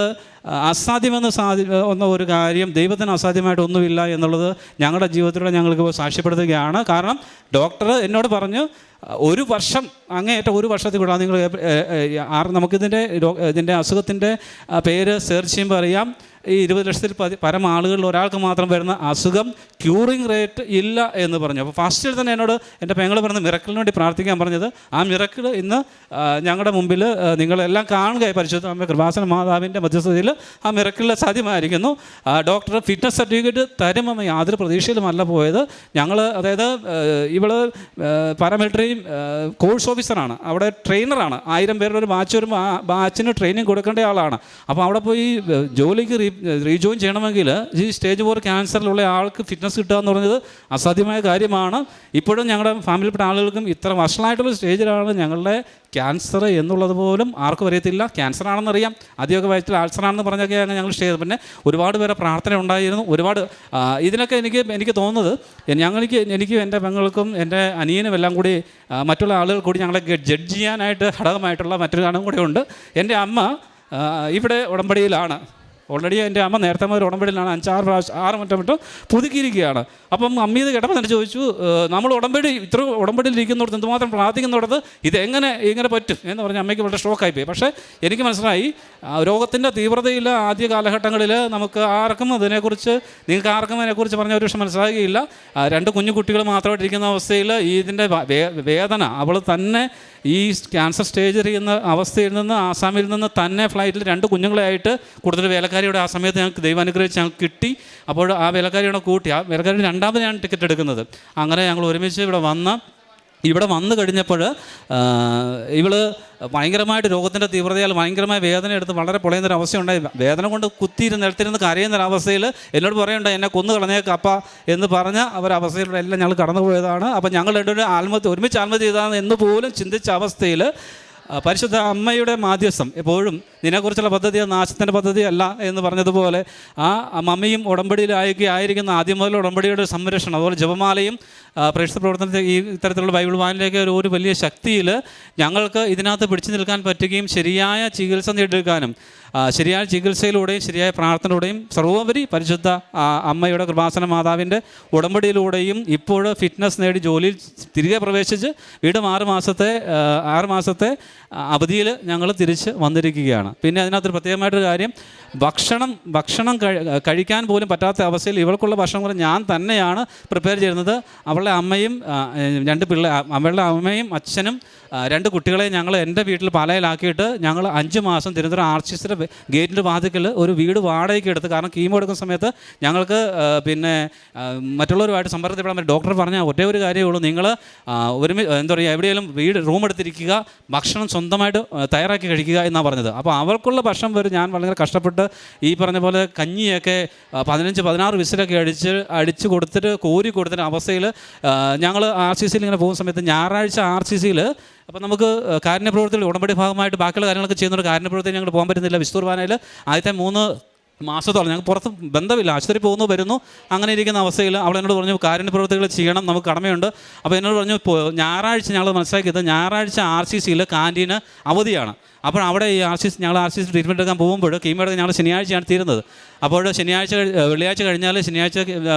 അസാധ്യമെന്ന് ഒരു കാര്യം, ദൈവത്തിന് അസാധ്യമായിട്ടൊന്നുമില്ല എന്നുള്ളത് ഞങ്ങളുടെ ജീവിതത്തിലൂടെ ഞങ്ങൾക്ക് സാക്ഷ്യപ്പെടുത്തുകയാണ്. കാരണം ഡോക്ടർ എന്നോട് പറഞ്ഞു, 1 വർഷം അങ്ങേയറ്റം 1 വർഷത്തിൽ കൂടാതെ നിങ്ങൾ ഇതിൻ്റെ അസുഖത്തിൻ്റെ പേര് സെർച്ച് ചെയ്യുമ്പോൾ അറിയാം, ഈ 20 ലക്ഷത്തിൽ പരം ആളുകളിൽ ഒരാൾക്ക് മാത്രം വരുന്ന അസുഖം ക്യൂറിങ് റേറ്റ് ഇല്ല എന്ന് പറഞ്ഞു. അപ്പോൾ ഫസ്റ്റിൽ തന്നെ എന്നോട് എൻ്റെ പെങ്ങൾ പറഞ്ഞ മിറക്കിളിന് വേണ്ടി പ്രാർത്ഥിക്കാൻ പറഞ്ഞത്, ആ മിറക്കിൾ ഇന്ന് ഞങ്ങളുടെ മുമ്പിൽ നിങ്ങളെല്ലാം കാണുക, പരിശുദ്ധ അമ്മ കൃപാസന മാതാവിൻ്റെ മധ്യസ്ഥതയിൽ ആ മിറക്കിളിൽ സാധ്യമായിരിക്കുന്നു. ഡോക്ടർ ഫിറ്റ്നസ് സർട്ടിഫിക്കറ്റ് തരുമെന്ന് യാതൊരു പ്രതീക്ഷയിലുമല്ല പോയത്. അതായത് ഇവൾ പാരാമിലിറ്ററി കോഴ്സ് ഓഫീസറാണ്, അവിടെ ട്രെയിനറാണ്. 1000 പേരുടെ ഒരു ബാച്ച് വരുമ്പോൾ ആ ബാച്ചിന് ട്രെയിനിങ് കൊടുക്കേണ്ട ആളാണ്. അപ്പോൾ അവിടെ പോയി ജോലിക്ക് റീജോയിൻ ചെയ്യണമെങ്കിൽ ഈ സ്റ്റേജ് 4 ക്യാൻസറിലുള്ള ആൾക്ക് ഫിറ്റ്നസ് കിട്ടുക എന്ന് പറഞ്ഞത് അസാധ്യമായ കാര്യമാണ്. ഇപ്പോഴും ഞങ്ങളുടെ ഫാമിലിയിൽപ്പെട്ട ആളുകൾക്കും ഇത്ര വഷളായിട്ടുള്ള സ്റ്റേജിലാണ് ഞങ്ങളുടെ ക്യാൻസർ എന്നുള്ളത് പോലും ആർക്കും അറിയത്തില്ല. ക്യാൻസർ ആണെന്നറിയാം, ആദ്യമൊക്കെ വയറ്റിൽ ആൾസറാണെന്ന് പറഞ്ഞൊക്കെയാണ് ഞങ്ങൾ സ്റ്റേജ്. പിന്നെ ഒരുപാട് പേരെ പ്രാർത്ഥന ഉണ്ടായിരുന്നു. ഇതിനൊക്കെ എനിക്ക് തോന്നുന്നത്, എനിക്കും എൻ്റെ പെങ്ങൾക്കും എൻ്റെ അനിയനും എല്ലാം കൂടി മറ്റുള്ള ആളുകൾ കൂടി ഞങ്ങളെ ജഡ്ജ് ചെയ്യാനായിട്ട് ഘടകമായിട്ടുള്ള മറ്റൊരു ഘടകം കൂടെ ഉണ്ട്. എൻ്റെ അമ്മ ഇവിടെ ഉടമ്പടിയിലാണ്. ഓൾറെഡി എൻ്റെ അമ്മ നേരത്തെ മുതൽ ഉടമ്പടിയിലാണ്, 5-6 പ്രാവശ്യം 6 മറ്റോ പുതുക്കിയിരിക്കുകയാണ്. അപ്പം അമ്മ ഇത് കേട്ടപ്പോൾ തന്നെ ചോദിച്ചു, നമ്മൾ ഇത്ര ഉടമ്പടിയിൽ ഇരിക്കുന്നിടത്ത് എന്തുമാത്രം പ്രാർത്ഥിക്കുന്നിടത്ത് ഇങ്ങനെ പറ്റും എന്ന് പറഞ്ഞ് അമ്മയ്ക്ക് വളരെ ഷോക്കായിപ്പോയി. പക്ഷേ എനിക്ക് മനസ്സിലായി, രോഗത്തിൻ്റെ തീവ്രതയിൽ ആദ്യ കാലഘട്ടങ്ങളിൽ നിങ്ങൾക്ക് ആർക്കും അതിനെക്കുറിച്ച് പറഞ്ഞ ഒരു പക്ഷേ മനസ്സിലാകുകയില്ല. 2 കുഞ്ഞു കുട്ടികൾ മാത്രമായിട്ടിരിക്കുന്ന അവസ്ഥയിൽ ഇതിൻ്റെ വേദന അവൾ തന്നെ ഈ ക്യാൻസർ സ്റ്റേജ് ചെയ്യുന്ന അവസ്ഥയിൽ നിന്ന് ആസാമിൽ നിന്ന് തന്നെ ഫ്ലൈറ്റിൽ 2 കുഞ്ഞുങ്ങളായിട്ട് കൂടുതൽ വേലക്കാരിയുടെ ആ സമയത്ത് ഞങ്ങൾക്ക് ദൈവം അനുഗ്രഹിച്ച് ഞങ്ങൾക്ക് കിട്ടി. അപ്പോൾ ആ വേലക്കാരിയുടെ കൂട്ടി, ആ വേലക്കാരിയുടെ 2ാമതാണ് ടിക്കറ്റ് എടുക്കുന്നത്. അങ്ങനെ ഞങ്ങൾ ഒരുമിച്ച് ഇവിടെ വന്നു കഴിഞ്ഞപ്പോൾ ഇവൾ ഭയങ്കരമായിട്ട് രോഗത്തിൻ്റെ തീവ്രതയാൽ ഭയങ്കരമായ വേദന എടുത്ത് വളരെ പൊളയുന്നൊരു അവസ്ഥയുണ്ടായി. വേദന കൊണ്ട് കുത്തിയിരുന്ന് നിലത്തിരുന്ന് കരയുന്നൊരവസ്ഥയിൽ എന്നോട് പറയണ്ട, എന്നെ കൊന്നു കളഞ്ഞേക്കപ്പ എന്ന് പറഞ്ഞ അവരവസ്ഥയിലൂടെ എല്ലാം ഞങ്ങൾ കടന്നുപോയതാണ്. അപ്പം ഞങ്ങൾ രണ്ടുപേരും ഒരുമിച്ച് ആത്മഹത്യ ചെയ്തതാണ് എന്ന് പോലും ചിന്തിച്ച അവസ്ഥയിൽ പരിശുദ്ധ അമ്മയുടെ മാധ്യസ്ഥം എപ്പോഴും നിന്നെക്കുറിച്ചുള്ള പദ്ധതി നാശത്തിൻ്റെ പദ്ധതിയല്ല എന്ന് പറഞ്ഞതുപോലെ ആ മമ്മിയും ഉടമ്പടിയിലായിരിക്കുന്ന ആദ്യം മുതൽ ഉടമ്പടിയുടെ സംരക്ഷണം, അതുപോലെ ജപമാലയും പ്രേക്ഷിത പ്രവർത്തനത്തിൽ ഈ ഇത്തരത്തിലുള്ള ബൈബിൾ വായനയിലേക്ക് ഒരു വലിയ ശക്തിയിൽ ഞങ്ങൾക്ക് ഇതിനകത്ത് പിടിച്ചു നിൽക്കാൻ പറ്റുകയും ശരിയായ ചികിത്സ നേടിയെടുക്കാനും ശരിയായ ചികിത്സയിലൂടെയും ശരിയായ പ്രാർത്ഥനയിലൂടെയും സർവോപരി പരിശുദ്ധ അമ്മയുടെ കൃപാസന മാതാവിൻ്റെ ഉടമ്പടിയിലൂടെയും ഇപ്പോൾ ഫിറ്റ്നസ് നേടി ജോലിയിൽ തിരികെ പ്രവേശിച്ച് വീണ്ടും 6 മാസത്തെ അവധിയിൽ ഞങ്ങൾ തിരിച്ച് വന്നിരിക്കുകയാണ്. പിന്നെ അതിനകത്തൊരു പ്രത്യേകമായിട്ടൊരു കാര്യം, ഭക്ഷണം കഴിക്കാൻ പോലും പറ്റാത്ത അവസ്ഥയിൽ ഇവൾക്കുള്ള ഭക്ഷണം കൂടെ ഞാൻ തന്നെയാണ് പ്രിപ്പയർ ചെയ്യുന്നത്. അവളുടെ അമ്മയും 2 അവളുടെ അമ്മയും അച്ഛനും 2 കുട്ടികളെ ഞങ്ങൾ എൻ്റെ വീട്ടിൽ പാലയിലാക്കിയിട്ട് ഞങ്ങൾ 5 മാസം തിരുവനന്തപുരം ആർച്ചിസിൻ്റെ ഗേറ്റിൻ്റെ വാതിക്കൽ ഒരു വീട് വാടകയ്ക്ക് എടുത്ത്, കാരണം കീമോ എടുക്കുന്ന സമയത്ത് ഞങ്ങൾക്ക് പിന്നെ മറ്റുള്ളവരുമായിട്ട് സമ്പർക്കത്തിൽപ്പെടാൻ പറ്റും. ഡോക്ടർ പറഞ്ഞാൽ ഒറ്റേ ഒരു കാര്യമേ ഉള്ളൂ, നിങ്ങൾ എവിടെയെങ്കിലും റൂം എടുത്തിരിക്കുക, ഭക്ഷണം സ്വന്തമായിട്ട് തയ്യാറാക്കി കഴിക്കുക എന്നാണ് പറഞ്ഞത്. അപ്പോൾ അവൾക്കുള്ള ഭക്ഷണം വരെ ഞാൻ വളരെ കഷ്ടപ്പെട്ട് ഈ പറഞ്ഞ പോലെ കഞ്ഞിയൊക്കെ 15-16 വിസിലൊക്കെ അടിച്ച് കൊടുത്തിട്ട് കോരി കൊടുത്തിട്ട് അവസ്ഥയിൽ ഞങ്ങൾ RCCയിൽ ഇങ്ങനെ പോകുന്ന സമയത്ത് ഞായറാഴ്ച RCCയിൽ അപ്പോൾ നമുക്ക് കാരുണ്യപ്രവർത്തികൾ ഉടമ്പടി ഭാഗമായിട്ട് ബാക്കിയുള്ള കാര്യങ്ങളൊക്കെ ചെയ്യുന്നൊരു കാരുണ്യപ്രവർത്തി ഞങ്ങൾ പോകാൻ പറ്റുന്നില്ല. വിശുദ്ധ കുർബാനയിൽ ആദ്യത്തെ 3 മാസത്തോളം ഞങ്ങൾക്ക് പുറത്ത് ബന്ധമില്ല, ആശുപത്രി പോകുന്നു വരുന്നു, അങ്ങനെ ഇരിക്കുന്ന അവസ്ഥയിൽ അവൾ എന്നോട് പറഞ്ഞു കാരുണ്യപ്രവർത്തികൾ ചെയ്യണം, നമുക്ക് കടമയുണ്ട്. അപ്പോൾ എന്നോട് പറഞ്ഞു ഞായറാഴ്ച ഞങ്ങൾ മനസ്സിലാക്കിയത് ഞായറാഴ്ച RCCയിൽ ക്യാൻറ്റീന് അവധിയാണ്. അപ്പോൾ അവിടെ ഈ ഞങ്ങൾ RCC ട്രീറ്റ്മെൻറ്റ് എടുക്കാൻ പോകുമ്പോൾ കീമോ എടുക്കാൻ ഞങ്ങൾ ശനിയാഴ്ചയാണ് തീരുന്നത്. അപ്പോൾ വെള്ളിയാഴ്ച കഴിഞ്ഞാൽ ശനിയാഴ്ച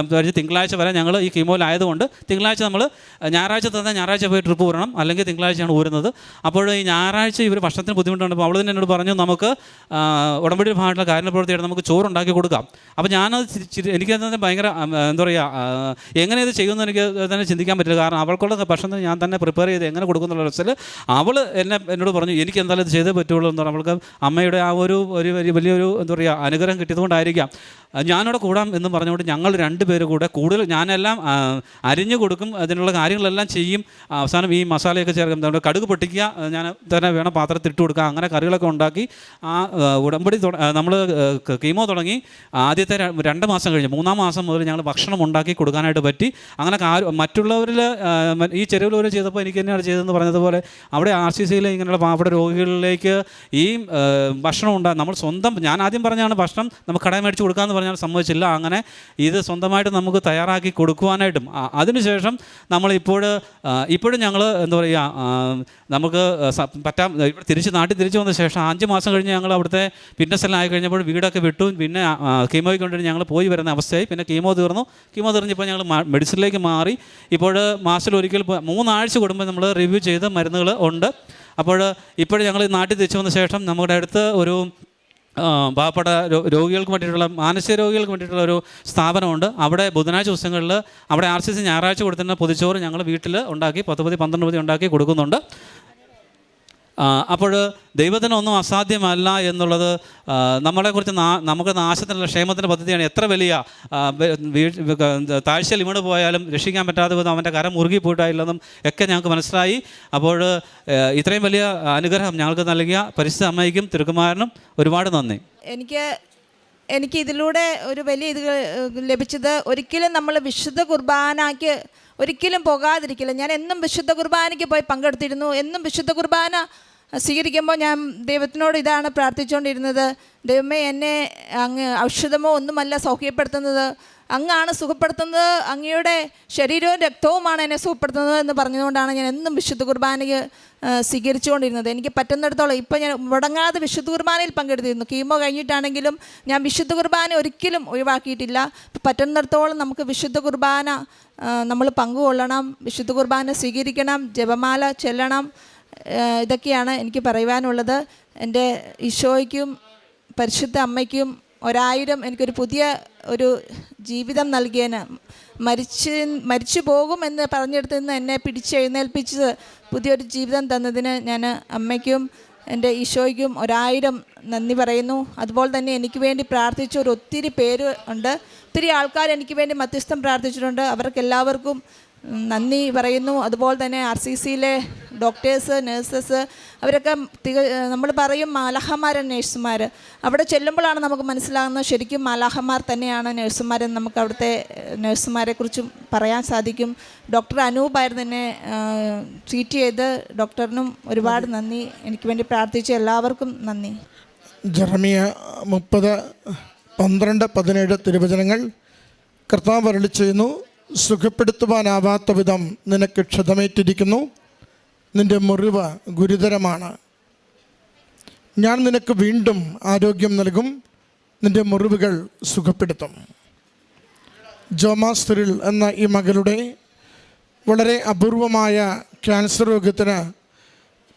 തിങ്കളാഴ്ച വരെ ഞങ്ങൾ ഈ കീമോയിലായതുകൊണ്ട് തിങ്കളാഴ്ച നമ്മൾ ഞായറാഴ്ച പോയി ട്രിപ്പ് വരണം, അല്ലെങ്കിൽ തിങ്കളാഴ്ചയാണ് ഊരുന്നത്. അപ്പോൾ ഈ ഞായറാഴ്ച ഇവർ ഭക്ഷണത്തിന് ബുദ്ധിമുട്ടുണ്ട്. അപ്പോൾ അവൾ തന്നെ എന്നോട് പറഞ്ഞു നമുക്ക് ഉടമ്പടി ഭാഗത്തുള്ള കാരുണ്യപ്രവർത്തിയായിട്ട് നമുക്ക് ചോറുണ്ടാക്കി കൊടുക്കാം. അപ്പോൾ എനിക്ക് തന്നെ ഭയങ്കര എങ്ങനെ ഇത് ചെയ്യുമെന്ന് എനിക്ക് തന്നെ ചിന്തിക്കാൻ പറ്റില്ല. കാരണം അവൾക്കുള്ള ഭക്ഷണം ഞാൻ തന്നെ പ്രിപ്പയർ ചെയ്ത് എങ്ങനെ കൊടുക്കുന്നുള്ള അവസ്ഥയിൽ അവൾ എന്നോട് പറഞ്ഞു എനിക്ക് എന്തായാലും ഇത് ചെയ്തേ പറ്റുള്ളൂ എന്ന് പറഞ്ഞു. അവൾക്ക് അമ്മയുടെ ആ ഒരു വലിയൊരു അനുഗ്രഹം കിട്ടിയതുകൊണ്ടായിരിക്കും ഞാനവിടെ കൂടാം എന്ന് പറഞ്ഞുകൊണ്ട് ഞങ്ങൾ 2 പേര് കൂടെ കൂടുതൽ ഞാനെല്ലാം അരിഞ്ഞു കൊടുക്കും, അതിനുള്ള കാര്യങ്ങളെല്ലാം ചെയ്യും. അവസാനം ഈ മസാലയൊക്കെ ചേർക്കും, കടുക് പൊട്ടിക്കുക, ഞാൻ തന്നെ വേണം പാത്രത്തിൽ ഇട്ട് കൊടുക്കുക. അങ്ങനെ കറികളൊക്കെ ഉണ്ടാക്കി ആ ഉടമ്പടി നമ്മൾ കീമോ തുടങ്ങി ആദ്യത്തെ 2 മാസം കഴിഞ്ഞ് 3-ാം മാസം മുതൽ ഞങ്ങൾ ഭക്ഷണം ഉണ്ടാക്കി കൊടുക്കാനായിട്ട് പറ്റി. അങ്ങനെ മറ്റുള്ളവരിൽ ഈ ചെരുവിലൂടെ ചെയ്തപ്പോൾ എനിക്ക് തന്നെയാണ് ചെയ്തതെന്ന് പറഞ്ഞതുപോലെ അവിടെ RCCയിൽ ഇങ്ങനെയുള്ള പാവപ്പെട്ട രോഗികളിലേക്ക് എനിക്ക് ഈ ഭക്ഷണം നമ്മൾ സ്വന്തം, ഞാൻ ആദ്യം പറഞ്ഞാണ് ഭക്ഷണം നമുക്ക് കടയിൽ മേടിച്ച് കൊടുക്കാമെന്ന് പറഞ്ഞാൽ സമ്മതിച്ചില്ല. അങ്ങനെ ഇത് സ്വന്തമായിട്ട് നമുക്ക് തയ്യാറാക്കി കൊടുക്കുവാനായിട്ടും അതിനുശേഷം ഇപ്പോഴും ഞങ്ങൾ എന്താ പറയുക, നമുക്ക് ഇവിടെ നാട്ടിൽ തിരിച്ചു വന്ന ശേഷം 5 മാസം കഴിഞ്ഞ് ഞങ്ങൾ അവിടുത്തെ ഫിറ്റ്നസ് എല്ലാം ആയി കഴിഞ്ഞപ്പോൾ വീടൊക്കെ വിട്ടു. പിന്നെ കീമോയ്ക്ക് കൊണ്ടിട്ട് ഞങ്ങൾ പോയി വരുന്ന അവസ്ഥയായി. പിന്നെ കീമോ തീർന്നപ്പോൾ ഞങ്ങൾ മെഡിസിനിലേക്ക് മാറി. ഇപ്പോൾ മാസത്തിൽ ഒരിക്കൽ 3 ആഴ്ച കൂടുമ്പോൾ നമ്മൾ റിവ്യൂ ചെയ്ത് മരുന്നുകൾ ഉണ്ട്. ഇപ്പോൾ ഞങ്ങൾ നാട്ടിൽ തിരിച്ചു വന്ന ശേഷം നമ്മുടെ അടുത്ത് ഒരു പാവപ്പെട്ട രോഗികൾക്ക് വേണ്ടിയിട്ടുള്ള, മാനസിക രോഗികൾക്ക് വേണ്ടിയിട്ടുള്ള ഒരു സ്ഥാപനമുണ്ട്. അവിടെ ബുധനാഴ്ച ദിവസങ്ങളിൽ അവിടെ RCC ഞായറാഴ്ച കൊടുത്തിരുന്ന പൊതിച്ചോറ് ഞങ്ങൾ വീട്ടിൽ ഉണ്ടാക്കി 10 പൊതി 12 പൊതി ഉണ്ടാക്കി കൊടുക്കുന്നുണ്ട്. അപ്പോൾ ദൈവത്തിനൊന്നും അസാധ്യമല്ല എന്നുള്ളത് നമ്മളെക്കുറിച്ച് നമുക്ക് നാശത്തിനുള്ള ക്ഷേമത്തിൻ്റെ പദ്ധതിയാണ്. എത്ര വലിയ താഴ്ചയിൽ വീണ് പോയാലും രക്ഷിക്കാൻ പറ്റാതെ വിധം അവൻ്റെ കരം മുറുകി പോയിട്ടായില്ലെന്നും ഒക്കെ ഞങ്ങൾക്ക് മനസ്സിലായി. അപ്പോൾ ഇത്രയും വലിയ അനുഗ്രഹം ഞങ്ങൾക്ക് നൽകിയ പരിശുദ്ധ അമ്മയ്ക്കും തിരുക്കുമാരനും ഒരുപാട് നന്ദി. എനിക്ക് ഇതിലൂടെ ഒരു വലിയ ഇത് ലഭിച്ചത്, ഒരിക്കലും നമ്മൾ വിശുദ്ധ കുർബാനയ്ക്ക് ഒരിക്കലും പോകാതിരിക്കില്ല. ഞാൻ എന്നും വിശുദ്ധ കുർബാനയ്ക്ക് പോയി പങ്കെടുത്തിരുന്നു. എന്നും വിശുദ്ധ കുർബാന സ്വീകരിക്കുമ്പോൾ ഞാൻ ദൈവത്തിനോട് ഇതാണ് പ്രാർത്ഥിച്ചുകൊണ്ടിരുന്നത്: ദൈവമേ, എന്നെ അങ്ങ് ഔഷധമോ ഒന്നുമല്ല സൗഖ്യപ്പെടുത്തുന്നത്, അങ്ങാണ് സുഖപ്പെടുത്തുന്നത്, അങ്ങയുടെ ശരീരവും രക്തവുമാണ് എന്നെ സുഖപ്പെടുത്തുന്നത് എന്ന് പറഞ്ഞുകൊണ്ടാണ് ഞാൻ എന്നും വിശുദ്ധ കുർബാനയ്ക്ക് സ്വീകരിച്ചുകൊണ്ടിരുന്നത്. എനിക്ക് പറ്റുന്നിടത്തോളം ഇപ്പോൾ ഞാൻ മുടങ്ങാതെ വിശുദ്ധ കുർബാനയിൽ പങ്കെടുത്തിരുന്നു. കീമോ കഴിഞ്ഞിട്ടാണെങ്കിലും ഞാൻ വിശുദ്ധ കുർബാന ഒരിക്കലും ഒഴിവാക്കിയിട്ടില്ല. പറ്റുന്നിടത്തോളം നമുക്ക് വിശുദ്ധ കുർബാന നമ്മൾ പങ്കുകൊള്ളണം, വിശുദ്ധ കുർബാന സ്വീകരിക്കണം, ജപമാല ചെല്ലണം. ഇതൊക്കെയാണ് എനിക്ക് പറയുവാനുള്ളത്. എൻ്റെ ഈശോയ്ക്കും പരിശുദ്ധ അമ്മയ്ക്കും 1000 എനിക്കൊരു പുതിയ ഒരു ജീവിതം നൽകിയതിന്, മരിച്ചു പോകുമെന്ന് പറഞ്ഞെടുത്ത് നിന്ന് എന്നെ പിടിച്ചെഴുന്നേൽപ്പിച്ച് പുതിയൊരു ജീവിതം തന്നതിന് ഞാൻ അമ്മയ്ക്കും എൻ്റെ ഈശോയ്ക്കും 1000 നന്ദി പറയുന്നു. അതുപോലെ തന്നെ എനിക്ക് വേണ്ടി പ്രാർത്ഥിച്ച ഒത്തിരി പേര് ഉണ്ട്, ഒത്തിരി ആൾക്കാർ എനിക്ക് വേണ്ടി മധ്യസ്ഥം പ്രാർത്ഥിച്ചിട്ടുണ്ട്. അവർക്കെല്ലാവർക്കും നന്ദി പറയുന്നു. അതുപോലെ തന്നെ RCCയിലെ ഡോക്ടേഴ്സ്, നഴ്സസ്, അവരൊക്കെ നമ്മൾ പറയും മാലാഖമാരും നേഴ്സുമാർ. അവിടെ ചെല്ലുമ്പോഴാണ് നമുക്ക് മനസ്സിലാകുന്നത് ശരിക്കും മാലാഖമാർ തന്നെയാണ് നേഴ്സുമാരെന്ന് നമുക്ക് അവിടുത്തെ നേഴ്സുമാരെക്കുറിച്ചും പറയാൻ സാധിക്കും. ഡോക്ടർ അനൂപായിരുന്നു എന്നെ ട്രീറ്റ് ചെയ്ത്. ഡോക്ടറിനും ഒരുപാട് നന്ദി. എനിക്ക് വേണ്ടി പ്രാർത്ഥിച്ച എല്ലാവർക്കും നന്ദി. ജെറമിയ 30:12-17 തിരുവചനങ്ങൾ. കർത്താവ് അരുളി ചെയ്യുന്നു: സുഖപ്പെടുത്തുവാനാവാത്ത വിധം നിനക്ക് ക്ഷതമേറ്റിരിക്കുന്നു, നിൻ്റെ മുറിവ് ഗുരുതരമാണ്. ഞാൻ നിനക്ക് വീണ്ടും ആരോഗ്യം നൽകും, നിൻ്റെ മുറിവുകൾ സുഖപ്പെടുത്തും. ജോമാസ്തിരിൽ എന്ന ഈ മകളുടെ വളരെ അപൂർവമായ ക്യാൻസർ രോഗത്തിന്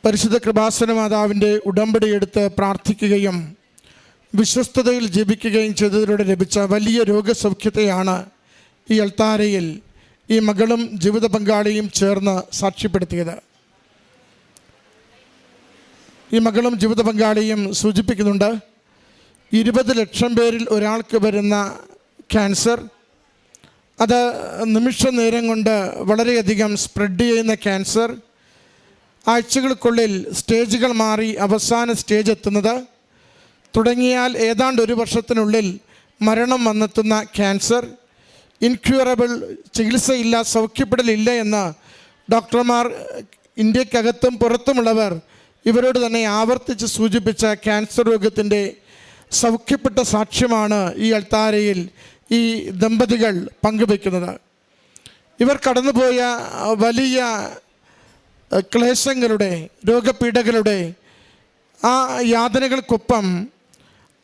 പരിശുദ്ധ കൃപാസന മാതാവിൻ്റെ ഉടമ്പടിയെടുത്ത് പ്രാർത്ഥിക്കുകയും വിശ്വസ്തതയിൽ ജീവിക്കുകയും ചെയ്തതിലൂടെ ലഭിച്ച വലിയ രോഗസൗഖ്യത്തെയാണ് ഈ അൾത്താരയിൽ ഈ മകളും ജീവിത പങ്കാളിയും ചേർന്ന് സാക്ഷ്യപ്പെടുത്തിയത്. ഈ മകളും ജീവിത പങ്കാളിയും സൂചിപ്പിക്കുന്നുണ്ട്, 20 ലക്ഷം പേരിൽ ഒരാൾക്ക് വരുന്ന ക്യാൻസർ, അത് നിമിഷ നേരം കൊണ്ട് വളരെയധികം സ്പ്രെഡ് ചെയ്യുന്ന ക്യാൻസർ, ആഴ്ചകൾക്കുള്ളിൽ സ്റ്റേജുകൾ മാറി അവസാന സ്റ്റേജ് എത്തുന്നത്, തുടങ്ങിയാൽ ഏതാണ്ട് 1 വർഷത്തിനുള്ളിൽ മരണം വന്നെത്തുന്ന ക്യാൻസർ, ഇൻക്യൂറബിൾ, ചികിത്സയില്ല, സൗഖ്യപ്പെടലില്ല എന്ന് ഡോക്ടർമാർ ഇന്ത്യക്കകത്തും പുറത്തുമുള്ളവർ ഇവരോട് തന്നെ ആവർത്തിച്ച് സൂചിപ്പിച്ച ക്യാൻസർ രോഗത്തിൻ്റെ സൗഖ്യപ്പെട്ട സാക്ഷ്യമാണ് ഈ അൾത്താരയിൽ ഈ ദമ്പതികൾ പങ്കുവയ്ക്കുന്നത്. ഇവർ കടന്നുപോയ വലിയ ക്ലേശങ്ങളുടെ, രോഗപീഠകളുടെ ആ യാതനകൾക്കൊപ്പം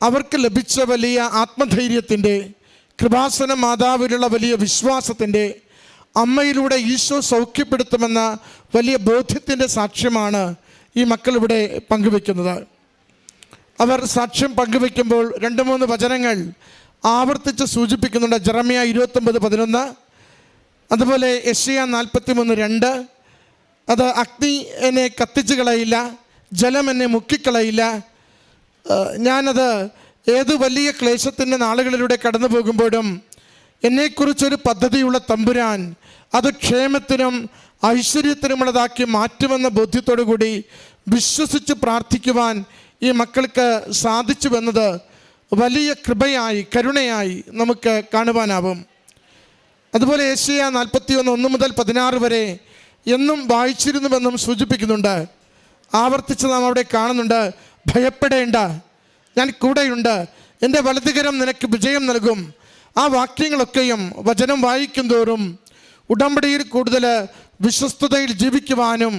അവർക്ക് ലഭിച്ച വലിയ ആത്മധൈര്യത്തിൻ്റെ, കൃപാസന മാതാവിലുള്ള വലിയ വിശ്വാസത്തിൻ്റെ, അമ്മയിലൂടെ ഈശോ സൗഖ്യപ്പെടുത്തുമെന്ന വലിയ ബോധ്യത്തിൻ്റെ സാക്ഷ്യമാണ് ഈ മക്കളിവിടെ പങ്കുവെക്കുന്നത്. അവർ സാക്ഷ്യം പങ്കുവെക്കുമ്പോൾ 2-3 വചനങ്ങൾ ആവർത്തിച്ച് സൂചിപ്പിക്കുന്നുണ്ട്. ജെറമിയ 29:11, അതുപോലെ യെശയ്യാ 43:2. അത് അഗ്നി എന്നെ കത്തിച്ചു കളയില്ല, ജലം എന്നെ മുക്കിക്കളയില്ല. ഞാനത് ഏത് വലിയ ക്ലേശത്തിൻ്റെ നാളുകളിലൂടെ കടന്നു പോകുമ്പോഴും എന്നെക്കുറിച്ചൊരു പദ്ധതിയുള്ള തമ്പുരാൻ അത് ക്ഷേമത്തിനും ഐശ്വര്യത്തിനുമുള്ളതാക്കി മാറ്റുമെന്ന ബോധ്യത്തോടു കൂടി വിശ്വസിച്ച് പ്രാർത്ഥിക്കുവാൻ ഈ മക്കൾക്ക് സാധിച്ചുവെന്നത് വലിയ കൃപയായി, കരുണയായി നമുക്ക് കാണുവാനാവും. അതുപോലെ യെശയ്യാ 41:1-16 വരെ എന്നും വായിച്ചിരുന്നുവെന്നും സൂചിപ്പിക്കുന്നുണ്ട്. ആവർത്തിച്ച് നാം അവിടെ കാണുന്നുണ്ട്. ഭയപ്പെടേണ്ട, ഞാൻ കൂടെയുണ്ട്, എൻ്റെ വലതുകരം നിനക്ക് വിജയം നൽകും. ആ വാക്യങ്ങളൊക്കെയും വചനം വായിക്കും തോറും ഉടമ്പടിയിൽ കൂടുതൽ വിശ്വസ്തതയിൽ ജീവിക്കുവാനും,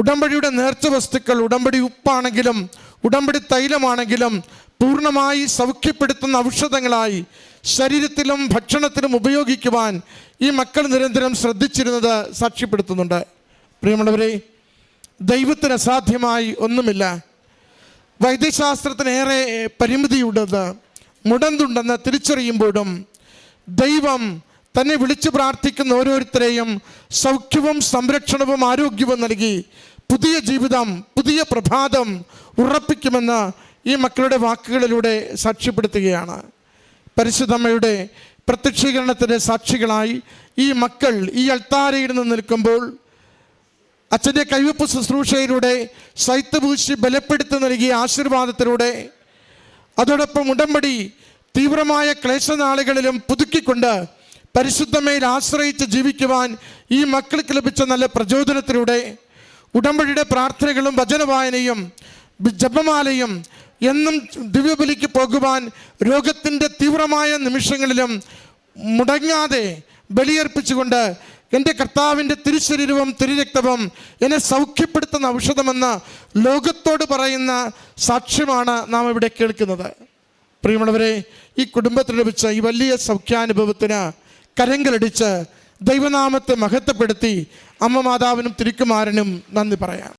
ഉടമ്പടിയുടെ നേർച്ച വസ്തുക്കൾ, ഉടമ്പടി ഉപ്പാണെങ്കിലും ഉടമ്പടി തൈലമാണെങ്കിലും പൂർണ്ണമായി സൗഖ്യപ്പെടുത്തുന്ന ഔഷധങ്ങളായി ശരീരത്തിലും ഭക്ഷണത്തിലും ഉപയോഗിക്കുവാൻ ഈ മക്കൾ നിരന്തരം ശ്രദ്ധിച്ചിരുന്നത് സാക്ഷ്യപ്പെടുത്തുന്നുണ്ട്. പ്രിയമുള്ളവരെ, ദൈവത്തിന് അസാധ്യമായി ഒന്നുമില്ല. വൈദ്യശാസ്ത്രത്തിനേറെ പരിമിതിയുള്ളത്, മുടന്തുണ്ടെന്ന് തിരിച്ചറിയുമ്പോഴും ദൈവം തന്നെ വിളിച്ചു പ്രാർത്ഥിക്കുന്ന ഓരോരുത്തരെയും സൗഖ്യവും സംരക്ഷണവും ആരോഗ്യവും നൽകി പുതിയ ജീവിതം, പുതിയ പ്രഭാതം ഉറപ്പിക്കുമെന്ന് ഈ മക്കളുടെ വാക്കുകളിലൂടെ സാക്ഷ്യപ്പെടുത്തുകയാണ്. പരിശുദ്ധമ്മയുടെ പ്രത്യക്ഷീകരണത്തിൻ്റെ സാക്ഷികളായി ഈ മക്കൾ ഈ അൾത്താരയിൽ നിന്ന് നിൽക്കുമ്പോൾ അച്ഛൻ്റെ കൈവപ്പ് ശുശ്രൂഷയിലൂടെ ശൈത്യപൂശി ബലപ്പെടുത്തി നൽകിയ ആശീർവാദത്തിലൂടെ, അതോടൊപ്പം ഉടമ്പടി തീവ്രമായ ക്ലേശനാളുകളിലും പുതുക്കിക്കൊണ്ട് പരിശുദ്ധമയിൽ ആശ്രയിച്ച് ജീവിക്കുവാൻ ഈ മക്കൾക്ക് ലഭിച്ച നല്ല പ്രചോദനത്തിലൂടെ, ഉടമ്പടിയുടെ പ്രാർത്ഥനകളും വചനവായനയും ജപമാലയും എന്നും ദിവ്യബലിക്ക് പോകുവാൻ രോഗത്തിൻ്റെ തീവ്രമായ നിമിഷങ്ങളിലും മുടങ്ങാതെ ബലിയർപ്പിച്ചുകൊണ്ട് എൻ്റെ കർത്താവിൻ്റെ തിരുശരീരവും തിരുരക്തവും എന്നെ സൗഖ്യപ്പെടുത്തുന്ന ഔഷധമെന്ന് ലോകത്തോട് പറയുന്ന സാക്ഷ്യമാണ് നാം ഇവിടെ കേൾക്കുന്നത്. പ്രിയമുള്ളവരെ, ഈ കുടുംബത്തിൽ ലഭിച്ച ഈ വലിയ സൗഖ്യാനുഭവത്തിന് കരങ്ങളടിച്ച് ദൈവനാമത്തെ മഹത്വപ്പെടുത്തി അമ്മ മാതാവിനും തിരുക്കുമാരനും നന്ദി പറയാം.